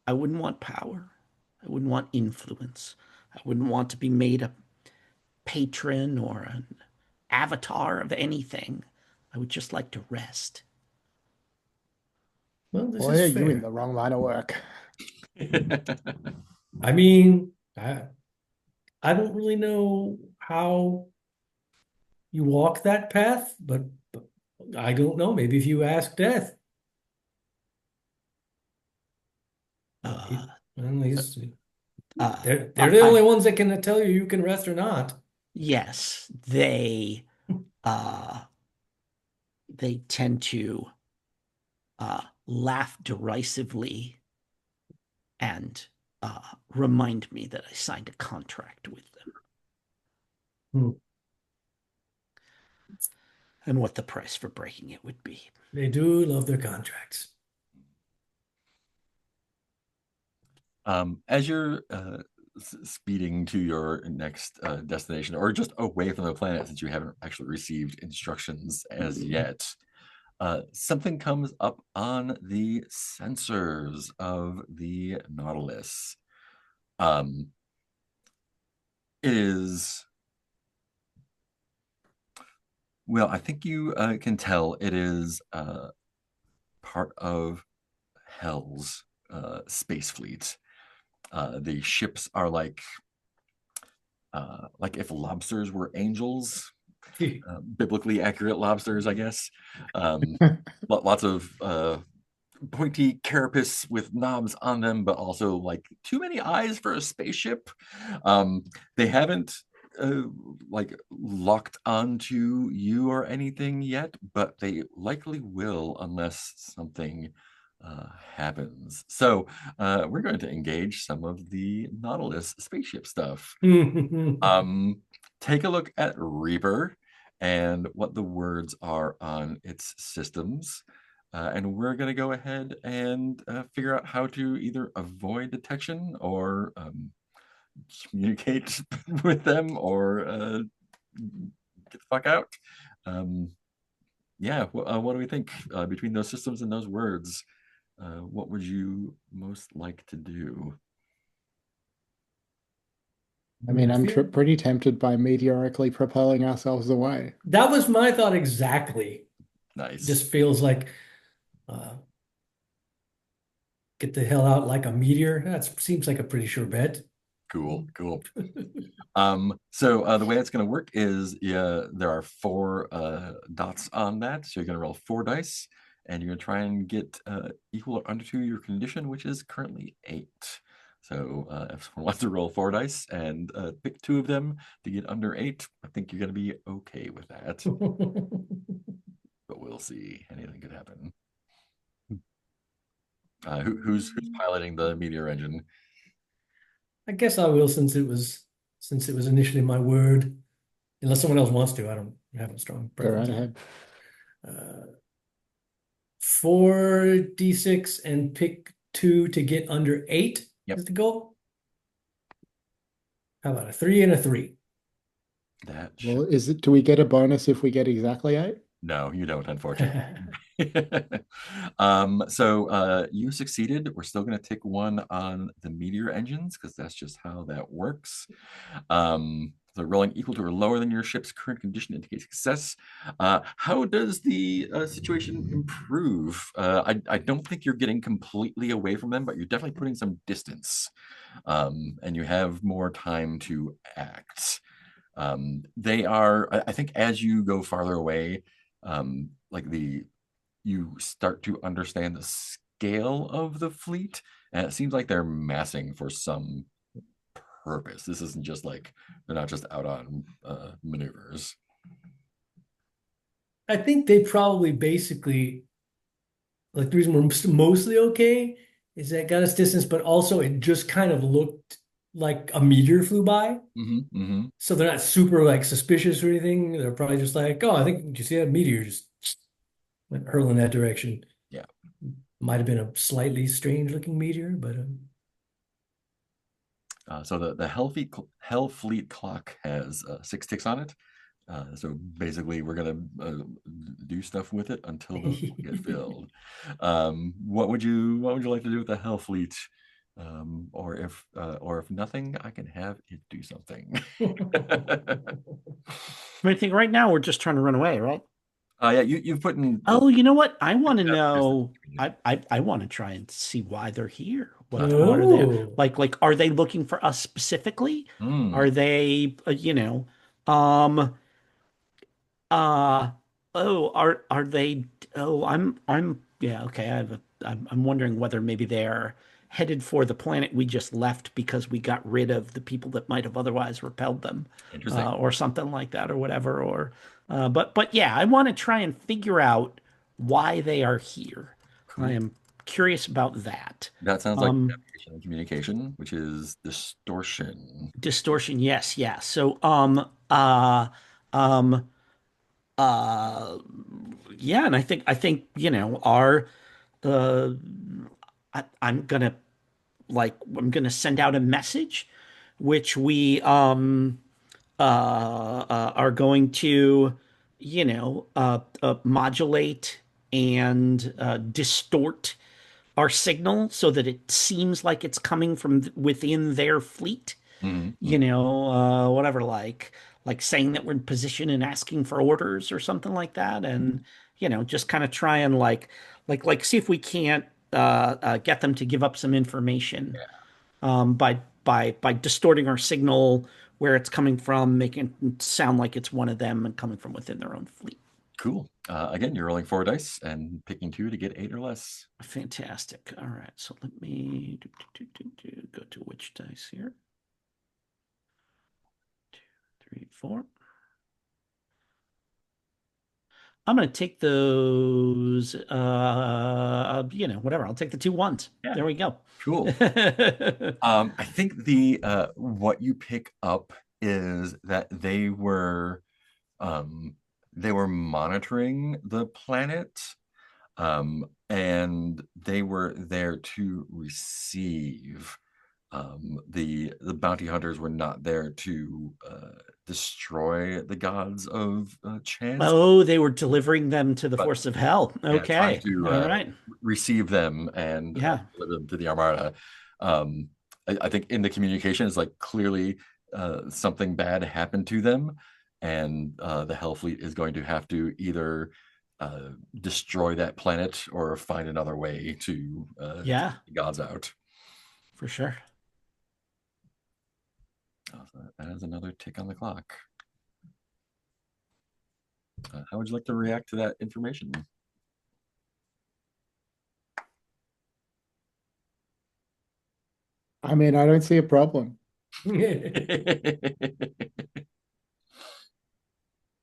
I wouldn't want power. I wouldn't want influence. I wouldn't want to be made a patron or an avatar of anything. I would just like to rest. Well, this Boy, is are you in fair. the wrong line of work. I mean, I don't really know how you walk that path, but I don't know. Maybe if you ask Death. Uh, Well, uh, they're the only ones that can tell you can rest or not. yes, uh, they tend to laugh derisively and remind me that I signed a contract with them Hmm. and what the price for breaking it would be. They do love their contracts. As you're speeding to your next destination, or just away from the planet, since you haven't actually received instructions as yet, something comes up on the sensors of the Nautilus. It is, well, I think you can tell it is part of Hell's space fleet. The ships are like if lobsters were angels, biblically accurate lobsters, I guess. Lots of pointy carapace with knobs on them, but also like too many eyes for a spaceship. They haven't like locked onto you or anything yet, but they likely will unless something happens. So we're going to engage some of the Nautilus spaceship stuff. Take a look at Reaper and what the words are on its systems. And we're going to go ahead and figure out how to either avoid detection or communicate with them or get the fuck out. Yeah, what do we think between those systems and those words? What would you most like to do? I mean, I'm pretty tempted by meteorically propelling ourselves away. That was my thought exactly. Nice. Just feels like get the hell out like a meteor. That seems like a pretty sure bet. Cool. So the way it's going to work is there are 4 dots on that. So you're going to roll 4 dice, and you're going to try and get equal or under to your condition, which is currently 8. So if someone wants to roll 4 dice and pick 2 of them to get under 8, I think you're going to be okay with that. But we'll see. Anything could happen. Who's piloting the meteor engine? I guess I will since it was initially my word. Unless someone else wants to, I don't have a strong Go right preference. ahead. 4d6 and pick 2 to get under 8 Yep. is the goal. How about a 3 and a 3? Well, do we get a bonus if we get exactly 8? No, you don't, unfortunately. So you succeeded. We're still going to take 1 on the meteor engines because that's just how that works. So rolling equal to or lower than your ship's current condition indicates success. How does the situation improve? I don't think you're getting completely away from them, but you're definitely putting some distance, and you have more time to act. They are, I think, as you go farther away, you start to understand the scale of the fleet, and it seems like they're massing for some purpose. This isn't just like they're not just out on maneuvers. I think they probably basically, like the reason we're mostly okay is that it got us distance, but also it just kind of looked like a meteor flew by. So they're not super like suspicious or anything. They're probably just like, oh, I think, did you see that meteor just went hurl in that direction? Yeah. Might have been a slightly strange looking meteor, but so the Hell Fleet clock has 6 ticks on it. So basically, we're gonna do stuff with it until those get filled. What would you like to do with the Hell Fleet? Or if nothing, I can have it do something. I think right now we're just trying to run away, right? Yeah, you've put in. Oh, you know what? I want to know. I want to try and see why they're here. What are they like? Are they looking for us specifically? Are they, oh, are they? Oh, yeah, okay. I'm wondering whether maybe they're headed for the planet we just left because we got rid of the people that might have otherwise repelled them, or something like that, or whatever. Or, but yeah, I want to try and figure out why they are here. Cool. I am curious about that. That sounds like navigation and communication, which is distortion. Distortion, yes, yeah. So, yeah, and I think our I'm gonna send out a message, which we are going to modulate and distort our signal so that it seems like it's coming from within their fleet. Whatever, like saying that we're in position and asking for orders or something like that, and just kind of try and like see if we can't get them to give up some information by distorting our signal where it's coming from, making it sound like it's one of them and coming from within their own fleet. Cool. Again, you're rolling 4 dice and picking 2 to get 8 or less. Fantastic. All right, so let me go to which dice here. 2, 3, 4. I'm going to take those, whatever. I'll take the 2 ones. Yeah. There we go. Cool. I think the what you pick up is that they were monitoring the planet, and they were there to receive. The bounty hunters were not there to destroy the gods of chance, Oh, they were delivering them to the but force of hell. yeah, trying Okay. to All right. receive them and Yeah. deliver them to the Armada. I think in the communication is like clearly something bad happened to them, and the Hell Fleet is going to have to either destroy that planet or find another way to Yeah, take the gods out. for sure. So that is another tick on the clock. How would you like to react to that information? I mean, I don't see a problem.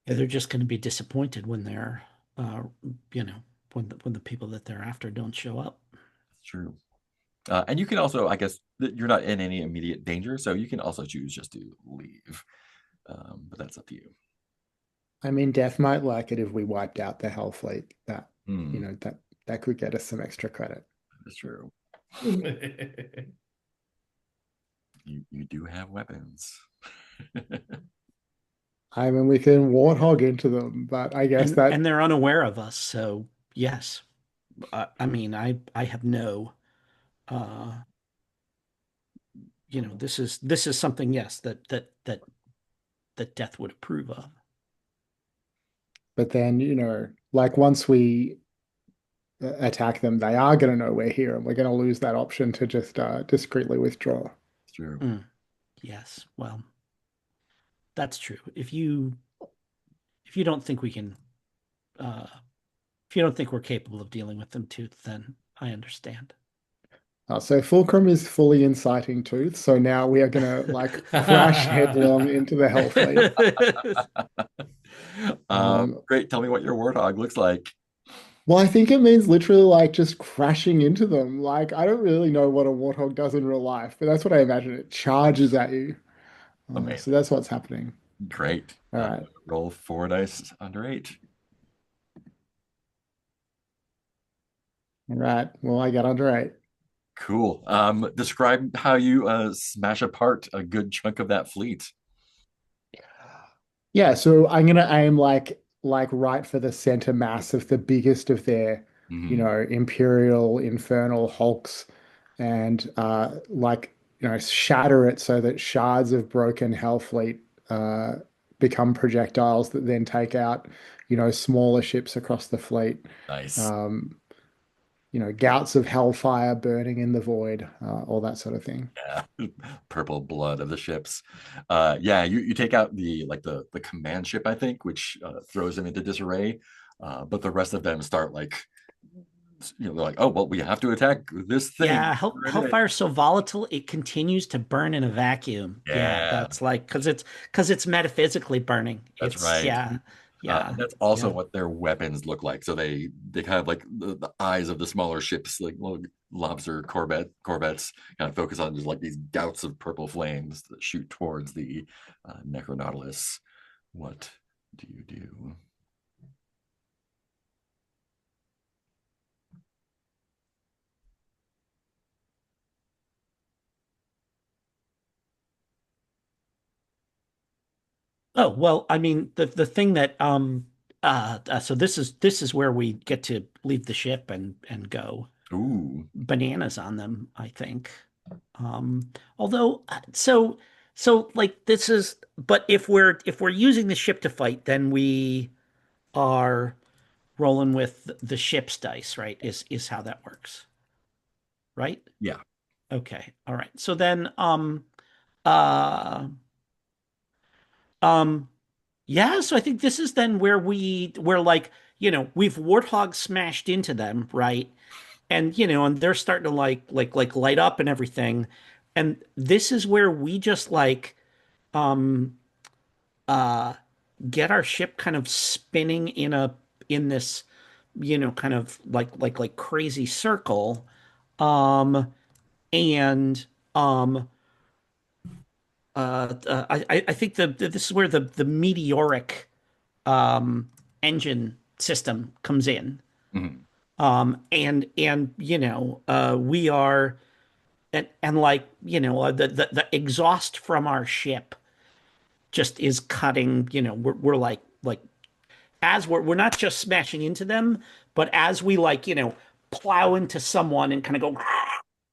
Yeah, they're just going to be disappointed when they're, uh, you know, when the people that they're after don't show up. That's true. And you can also, I guess, you're not in any immediate danger, so you can also choose just to leave. But that's up to you. I mean, Death might like it if we wiped out the Hell Fleet. That Hmm, that could get us some extra credit. that's true. You do have weapons. I mean, we can warthog into them, but I guess that And they're unaware of us, so yes. I mean, I have no, uh, this is something, yes, that death would approve of. but then, like once we attack them, they are going to know we're here, and we're going to lose that option to just discreetly withdraw. It's true. Yes, well, that's true. If you don't think we can, uh, if you don't think we're capable of dealing with them too, then I understand. So Fulcrum is fully inciting Tooth, so now we are going to like crash headlong into the Hell Fleet. Great. Tell me what your warthog looks like. Well, I think it means literally like just crashing into them. Like, I don't really know what a warthog does in real life, but that's what I imagine. It charges at you. So Amazing. that's what's happening. Great. All right. Roll 4 dice under 8. All right. Well, I got under 8. Cool. Describe how you smash apart a good chunk of that fleet. Yeah, so I'm gonna aim like right for the center mass of the biggest of their, Mhm. Imperial Infernal Hulks, and shatter it so that shards of broken Hellfleet become projectiles that then take out, smaller ships across the fleet. Nice. Um, gouts of hellfire burning in the void, all that sort of thing. Yeah. Purple blood of the ships. Yeah, you take out the command ship, I think, which throws them into disarray. But the rest of them start they're like, oh well, we have to attack this thing. Yeah, Right away. Hellfire's so volatile, it continues to burn in a vacuum. Yeah, Yeah, that's like because it's metaphysically burning. that's It's right. yeah, yeah, And that's also yeah. what their weapons look like. So they kind of like the eyes of the smaller ships, like little lobster corvettes, kind of focus on just like these gouts of purple flames that shoot towards the Necronautilus. What do you do? Oh, well, I mean, the thing that so this is where we get to leave the ship and go Ooh, bananas on them, I think. Although so like this is but if we're using the ship to fight, then we are rolling with the ship's dice, right? Is how that works. right? Yeah. Okay. All right. So then, uh, um, yeah. So I think this is then where like, we've warthog smashed into them, right? And and they're starting to like light up and everything. And this is where we just like, um, uh, get our ship kind of spinning in this, kind of like crazy circle. Um, and um I think this is where the meteoric engine system comes in. Mhm. And we are and like the exhaust from our ship just is cutting, we're like as we're not just smashing into them, but as we like, plow into someone and kind of go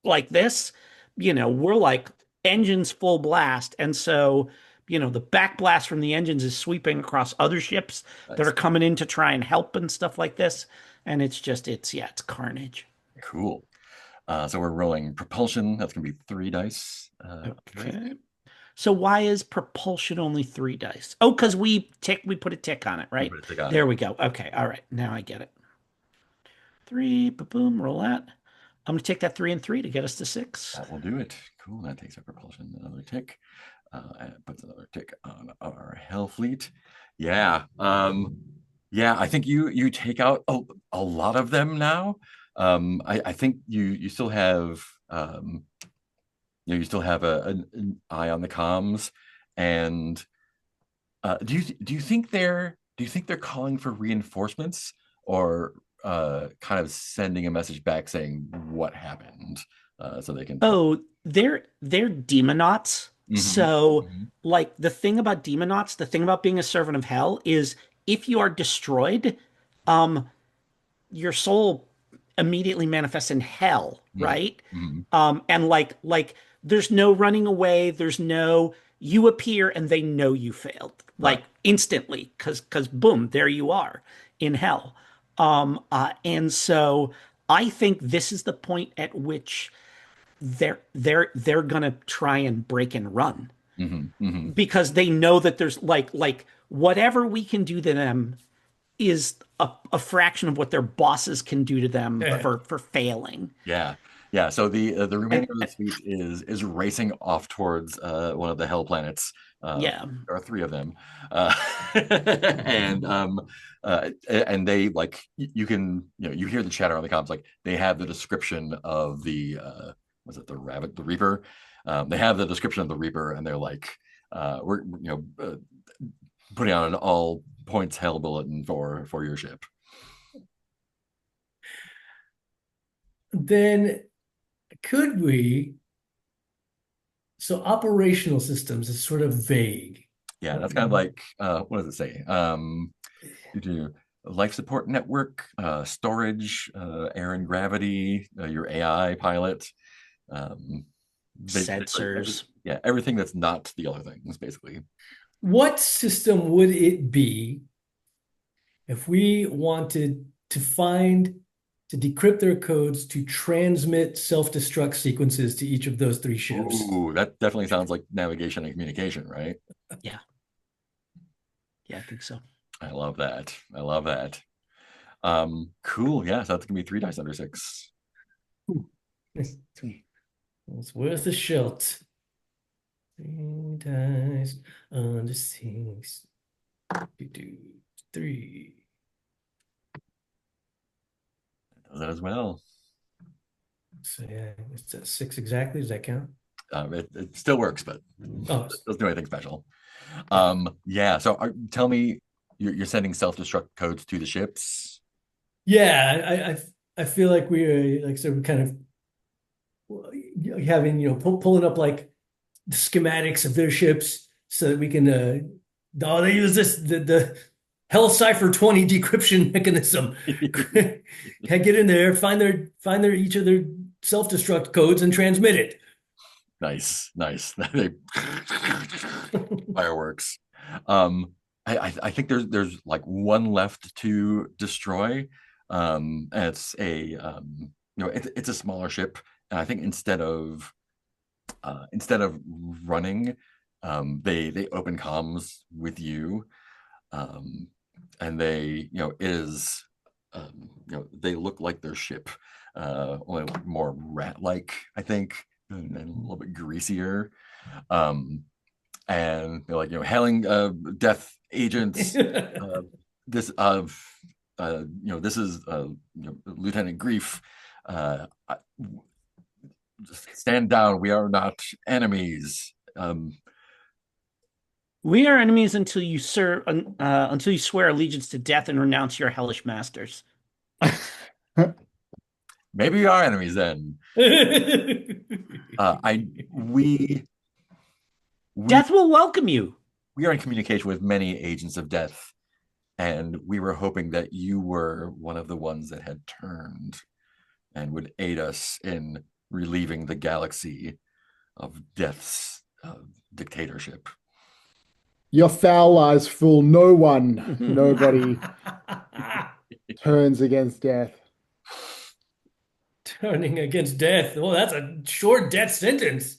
like this, we're like engines full blast. And so, the back blast from the engines is sweeping across other ships that are Nice. coming in to try and help and stuff like this. And it's carnage. Cool. So we're rolling propulsion. That's going to be 3 dice. Okay. So why is propulsion only 3 dice? Oh, because we put a tick on it, We right? put a tick on There it. we go. Okay. All right. Now I get it. Three, boom, roll that. I'm gonna take that 3 and 3 to get us to 6. That will do it. Cool. That takes our propulsion another tick. And it puts another tick on our hell fleet. Yeah. Yeah, I think you take out a lot of them now. I think you still have you still have an eye on the comms. And do you think they're calling for reinforcements, or kind of sending a message back saying what happened, so they can talk? Oh, they're demonauts. Hmm. So, Hmm. like the thing about demonauts, the thing about being a servant of hell is if you are destroyed, um, your soul immediately manifests in hell, Hmm. right? Hmm. And like there's no running away, there's no you appear and they know you failed. Right. Like instantly, because boom, there you are in hell. And so I think this is the point at which they're gonna try and break and run Hmm. Hmm. because they know that there's like whatever we can do to them is a fraction of what their bosses can do to them for failing. Yeah. Yeah. So the And remaining of the fleet is racing off towards one of the hell planets. yeah, There are 3 of them, uh, and and they like you can you hear the chatter on the comms, like they have the description of the was it the rabbit, the Reaper. They have the description of the Reaper, and they're like, we're putting out an all points hell bulletin for your ship. Then could we? So operational systems is sort of vague. Yeah, that's kind of like what does it say? You do life support network, storage, air and gravity, your AI pilot, um, basically sensors. yeah, everything that's not the other things, basically. What system would it be if we wanted to decrypt their codes to transmit self-destruct sequences to each of those 3 ships? Ooh, that definitely sounds like navigation and communication, right? Yeah, yeah, I think so. I love that. I love that. Cool. Yeah, so that's gonna be 3 dice under 6. It's worth a shot. 3 dice under 6. 3. Does that as well. So yeah, it's at 6 exactly. Does that count? It still works, but Oh, doesn't do anything special. yeah. Yeah. So tell me, you're sending self-destruct codes to the ships? Yeah, I feel like we like so we kind of having pulling up like the schematics of their ships so that we can oh, they use the Hell Cipher 20 decryption mechanism. Can get in there, find their each of their self-destruct codes and transmit it. Nice, nice. They fireworks. Um, I think there's like one left to destroy. And it's a it's a smaller ship, And I think instead of running, they open comms with you, and they they look like their ship, only more rat-like, I think, and a little bit greasier. And they're like, hailing death agents. This this is Lieutenant Grief. Just stand down. We are not enemies. We are enemies until you swear allegiance to death and renounce your hellish masters. Maybe we are enemies then. We Death will welcome you. We are in communication with many agents of death, and we were hoping that you were one of the ones that had turned and would aid us in relieving the galaxy of death's dictatorship. Your foul lies fool no one. Nobody turns against death. Turning against death. Oh, that's a short death sentence.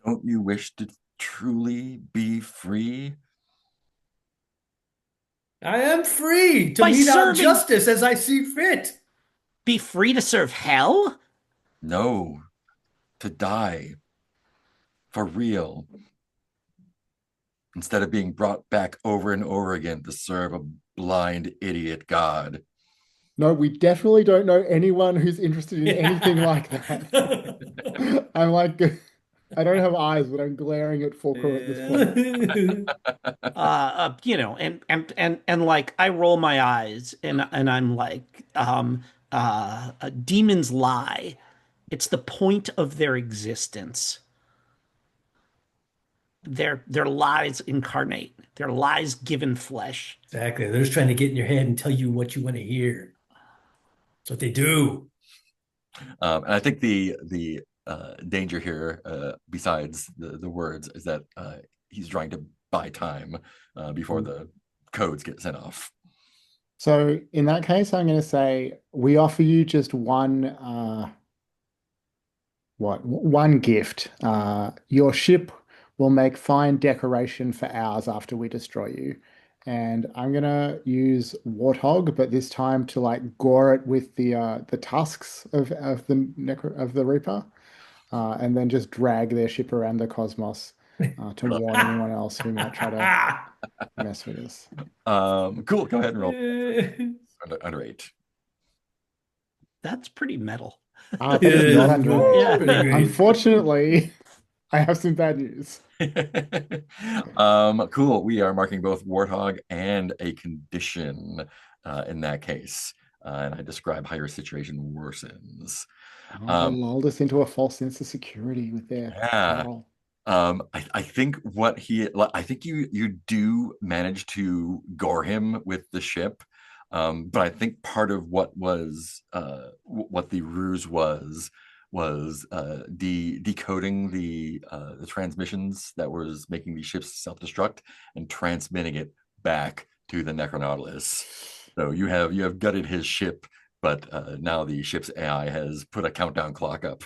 Don't you wish to truly be free? I am free to By mete out serving- justice as I see fit. Be free to serve hell? No, to die. For real. Instead of being brought back over and over again to serve a blind idiot god. No, we definitely don't know anyone who's interested in anything like that. I'm like, I don't have eyes, but I'm glaring at Fulcrum at this point. And like I roll my eyes and I'm like, demons lie. It's the point of their existence. Their lies incarnate. Their lies given flesh. Exactly. They're just trying to get in your head and tell you what you want to hear. That's what they do. And I think the danger here, besides the words, is that he's trying to buy time before the codes get sent off. So in that case, I'm going to say we offer you just one gift. Your ship will make fine decoration for ours after we destroy you. And I'm gonna use Warthog, but this time to like gore it with the tusks of the Reaper, and then just drag their ship around the cosmos to warn anyone else who might try to mess with us. Cool. Go ahead and roll. Under 8. That's pretty metal. That is not under eight. Yeah. Pretty great. Unfortunately, I have some bad news. Cool. We are marking both Warthog and a condition in that case. And I describe how your situation worsens. They lulled us into a false sense of security with their battle. I think I think you do manage to gore him with the ship. But I think part of what the ruse was decoding the transmissions that was making the ships self-destruct and transmitting it back to the Necronautilus. So you have gutted his ship, but now the ship's AI has put a countdown clock up.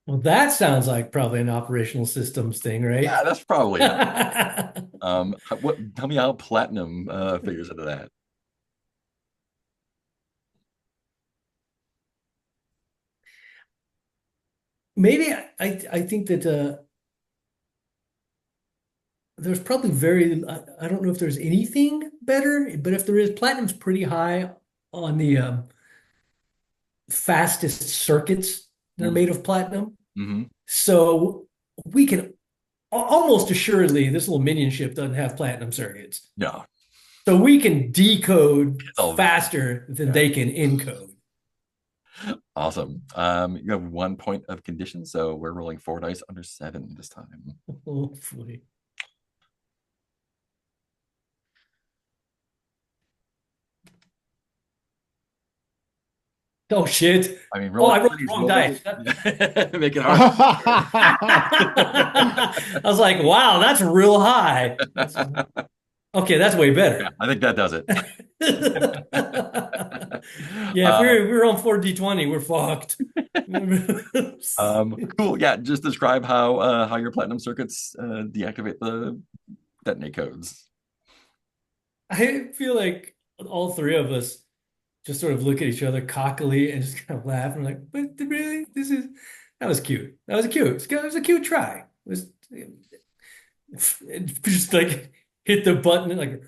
Well, that sounds like probably an operational systems thing, right? Yeah, that's probably it. Tell me how Platinum figures into that. Maybe I think that there's probably I don't know if there's anything better, but if there is, Platinum's pretty high on the fastest circuits that are made of platinum. Mm-hmm. So we can almost assuredly, this little minion ship doesn't have platinum circuits. No. So we can decode faster than they can encode. Awesome. You have 1 point of condition, so we're rolling 4 dice under 7 this time. Hopefully. Oh shit! I mean, I rolled the wrong dice. Make it hard. I was like, wow, that's real high. Okay, that's way Yeah, better. I think that does it. Yeah, if Uh, we're on 4D20, we're fucked. cool. Yeah, just describe how your platinum circuits deactivate the detonate codes. I feel like all three of us just sort of look at each other cockily and just kind of laugh. And like, but really, that was cute. That was cute. It was a cute try. It just like hit the button and like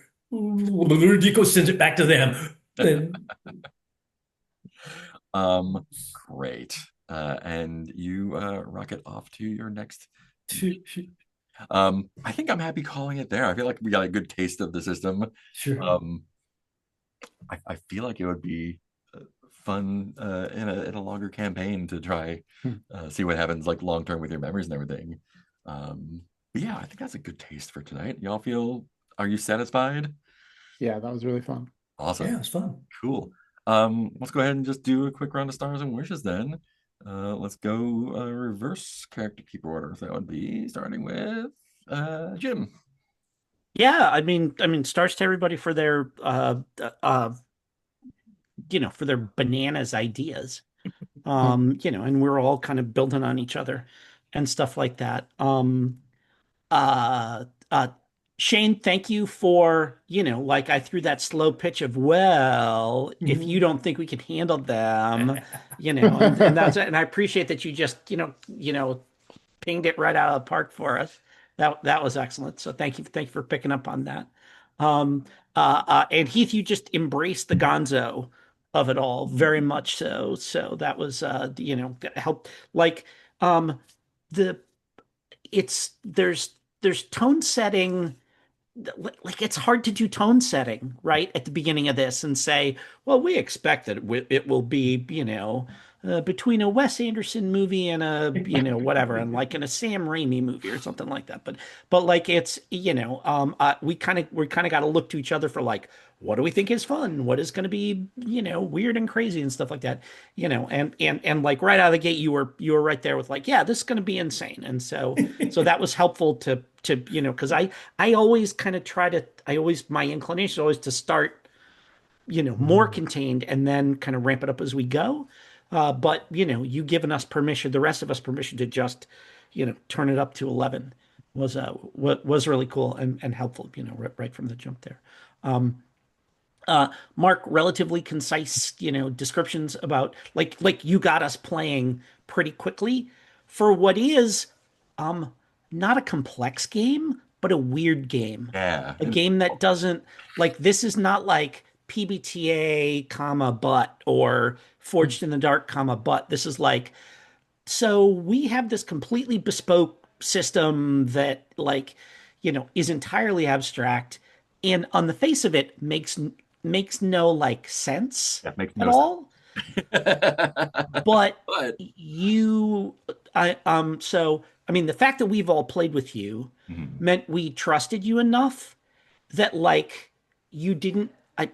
Dico sends it back to them. Then Great. And you rocket off to your next. I think I'm happy calling it there. I feel like we got a good taste of the system. sure. Um, I feel like it would be fun in a longer campaign to try Hmm. see what happens like long term with your memories and everything. But yeah, I think that's a good taste for tonight. Y'all feel? Are you satisfied? Yeah, that was really fun. Yeah, it Awesome. was fun. Cool. Let's go ahead and just do a quick round of stars and wishes then. Let's go reverse character keeper order. So that would be starting with Jim. Yeah, I mean, stars to everybody for their for their bananas ideas. Um, And we're all kind of building on each other and stuff like that. Uh, uh, Shane, thank you for, like I threw that slow pitch of, well, if you don't think we can handle them, and I appreciate that you just, pinged it right out of the park for us. That was excellent. So thank you for picking up on that. Um, and Heath, you just embraced the Gonzo of it all very much so. So that was that helped. Like um, the it's there's tone setting, like it's hard to do tone setting right at the beginning of this and say, well, we expect that it will be, between a Wes Anderson movie and a, whatever, and like in a Sam Raimi movie or something like that. But like it's, we kind of got to look to each other for like, what do we think is fun? What is going to be, weird and crazy and stuff like that, and like right out of the gate, you were right there with like, yeah, this is going to be insane. And so that was helpful to because I always kind of my inclination is always to start, more contained and then kind of ramp it up as we go. But, you giving us permission, the rest of us permission to just, turn it up to 11 was really cool and helpful, right from the jump there. Mark, relatively concise, descriptions about like you got us playing pretty quickly for what is um not a complex game, but a weird game. Yeah. A game that doesn't like this is not like PBTA, comma, but or Forged in the Dark, comma, but this is like so we have this completely bespoke system that like is entirely abstract and on the face of it makes no like sense That makes at no sense. all, but But so I mean the fact that we've all played with you mhm, meant we trusted you enough that like you didn't I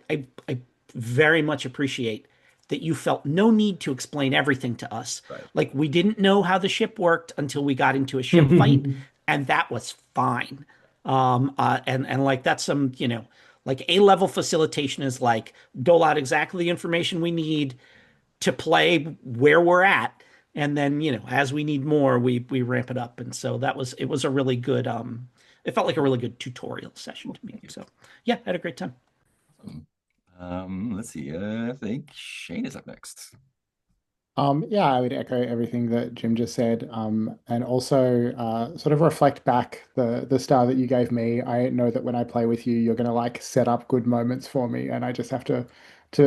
very much appreciate that you felt no need to explain everything to us. right. Like we didn't know how the ship worked until we got into a ship fight, and that was fine. And like that's some, like A-level facilitation is like dole out exactly the information we need to play where we're at. And then, as we need more, we ramp it up. And so it was a really good it felt like a really good tutorial session to me. Thank you. So yeah, I had a great time. Let's see. I think Shane is up next. Yeah, I would echo everything that Jim just said, and also sort of reflect back the star that you gave me. I know that when I play with you, you're going to like set up good moments for me, and I just have to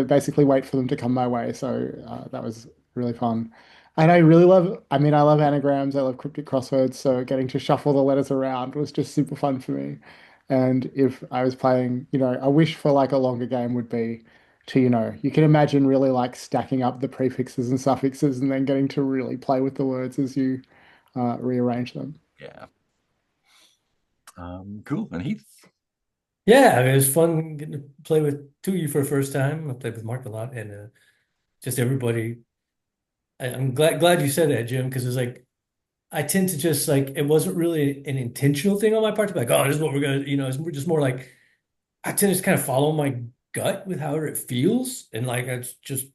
basically wait for them to come my way. So that was really fun, and I really love. I mean, I love anagrams. I love cryptic crosswords. So getting to shuffle the letters around was just super fun for me. And if I was playing, a wish for like a longer game would be to, you can imagine really like stacking up the prefixes and suffixes and then getting to really play with the words as you rearrange them. Yeah. Cool. And Heath. Yeah, I mean, it was fun getting to play with two of you for the first time. I played with Mark a lot, and just everybody. I'm glad you said that, Jim, because it's like I tend to just like it wasn't really an intentional thing on my part to be like, oh, this is what we're gonna, it's just more like I tend to just kind of follow my gut with however it feels, and like it's just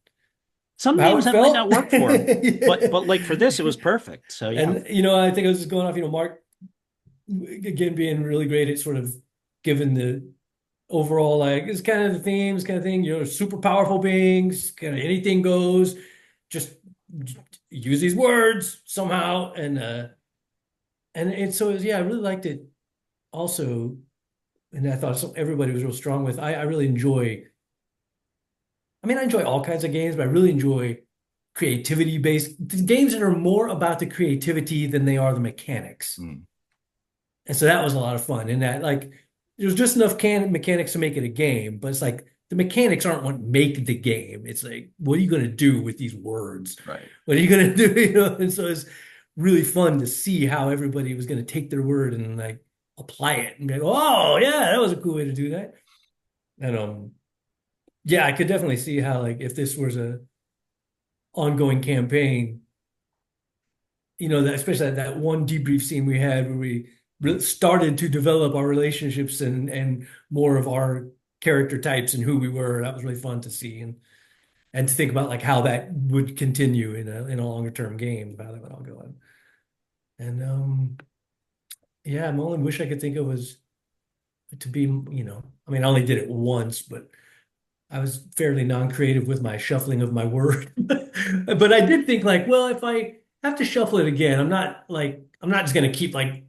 Some how games it that might not felt. work for him, but like for this, it was perfect. So yeah. And I think I was just going off, Mark again being really great at sort of giving the overall like it's kind of the themes kind of thing, super powerful beings, kind of anything goes, just use these words somehow, and so yeah, I really liked it also, and I thought everybody was real strong with. I really enjoy. I mean, I enjoy all kinds of games, but I really enjoy creativity based games that are more about the creativity than they are the mechanics. Mm, And so that was a lot of fun. And that like there's just enough mechanics to make it a game, but it's like the mechanics aren't what make the game. It's like, what are you going to do with these words? right. What are you going to do? And so it's really fun to see how everybody was going to take their word and like apply it and be like, oh yeah, that was a cool way to do that. And yeah, I could definitely see how like if this was a ongoing campaign, that especially that one debrief scene we had where we started to develop our relationships and more of our character types and who we were. That was really fun to see and to think about like how that would continue in a longer term game, how that would all go on. And yeah, my only wish I could think of was to be, I mean, I only did it once, but I was fairly non-creative with my shuffling of my word. But I did think like, well, if I have to shuffle it again, I'm not just gonna keep like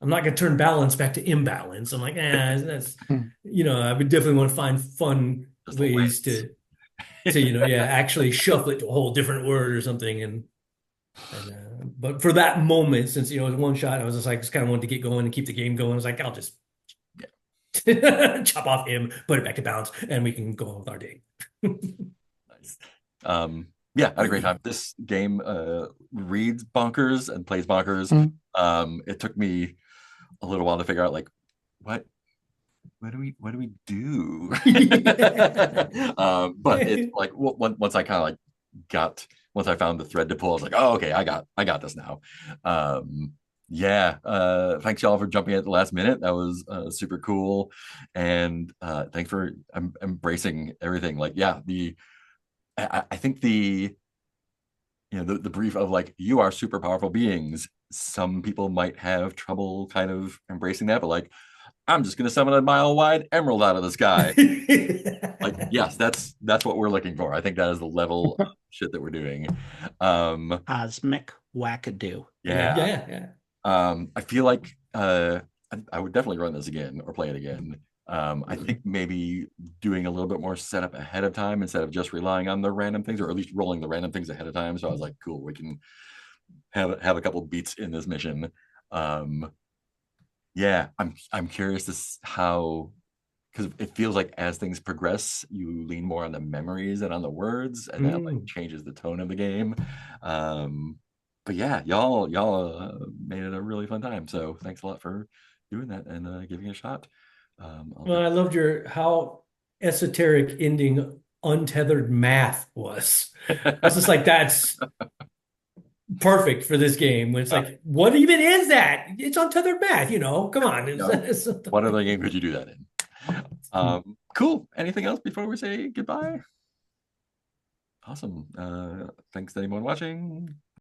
I'm not gonna turn balance back to imbalance. I'm like, that's Hmm. I would definitely want to find fun Just the ways lens. to yeah, actually shuffle it to a whole different word or something. And but for that moment, since it was one shot, I was just kind of wanted to get going and keep the game going. I was like, I'll just chop off him, put it back to balance, and we can go on with our day. Nice. Yeah, I had a great time. This game reads bonkers and plays bonkers. Mm. It took me a little while to figure out like what what do we do? But it's like once I kind of like got once I found the thread to pull, I was like, oh okay, I got this now. Yeah, thanks y'all for jumping at the last minute. That was super cool, and thanks for embracing everything. Like, yeah, I think the brief of like you are super powerful beings. Some people might have trouble kind of embracing that, but like I'm just gonna summon a mile wide emerald out of the sky. Like, yes, that's what we're looking for. I think that is the level of shit that we're doing. Cosmic wackadoo. Yeah. Yeah. I feel like I would definitely run this again or play it again. I think maybe doing a little bit more setup ahead of time instead of just relying on the random things, or at least rolling the random things ahead of time. So I was like, cool, we can have a couple beats in this mission. Yeah, I'm curious how, because it feels like as things progress, you lean more on the memories and on the words, and that like changes the tone of the game. But yeah, y'all made it a really fun time. So thanks a lot for doing that and giving it a shot. Well, I loved how esoteric ending untethered math was. I was just like, that's perfect for this game. When it's like, what even is that? It's untethered math, Come on. What other game could you do that in? Cool. Anything else before we say goodbye? Awesome. Thanks to anyone watching.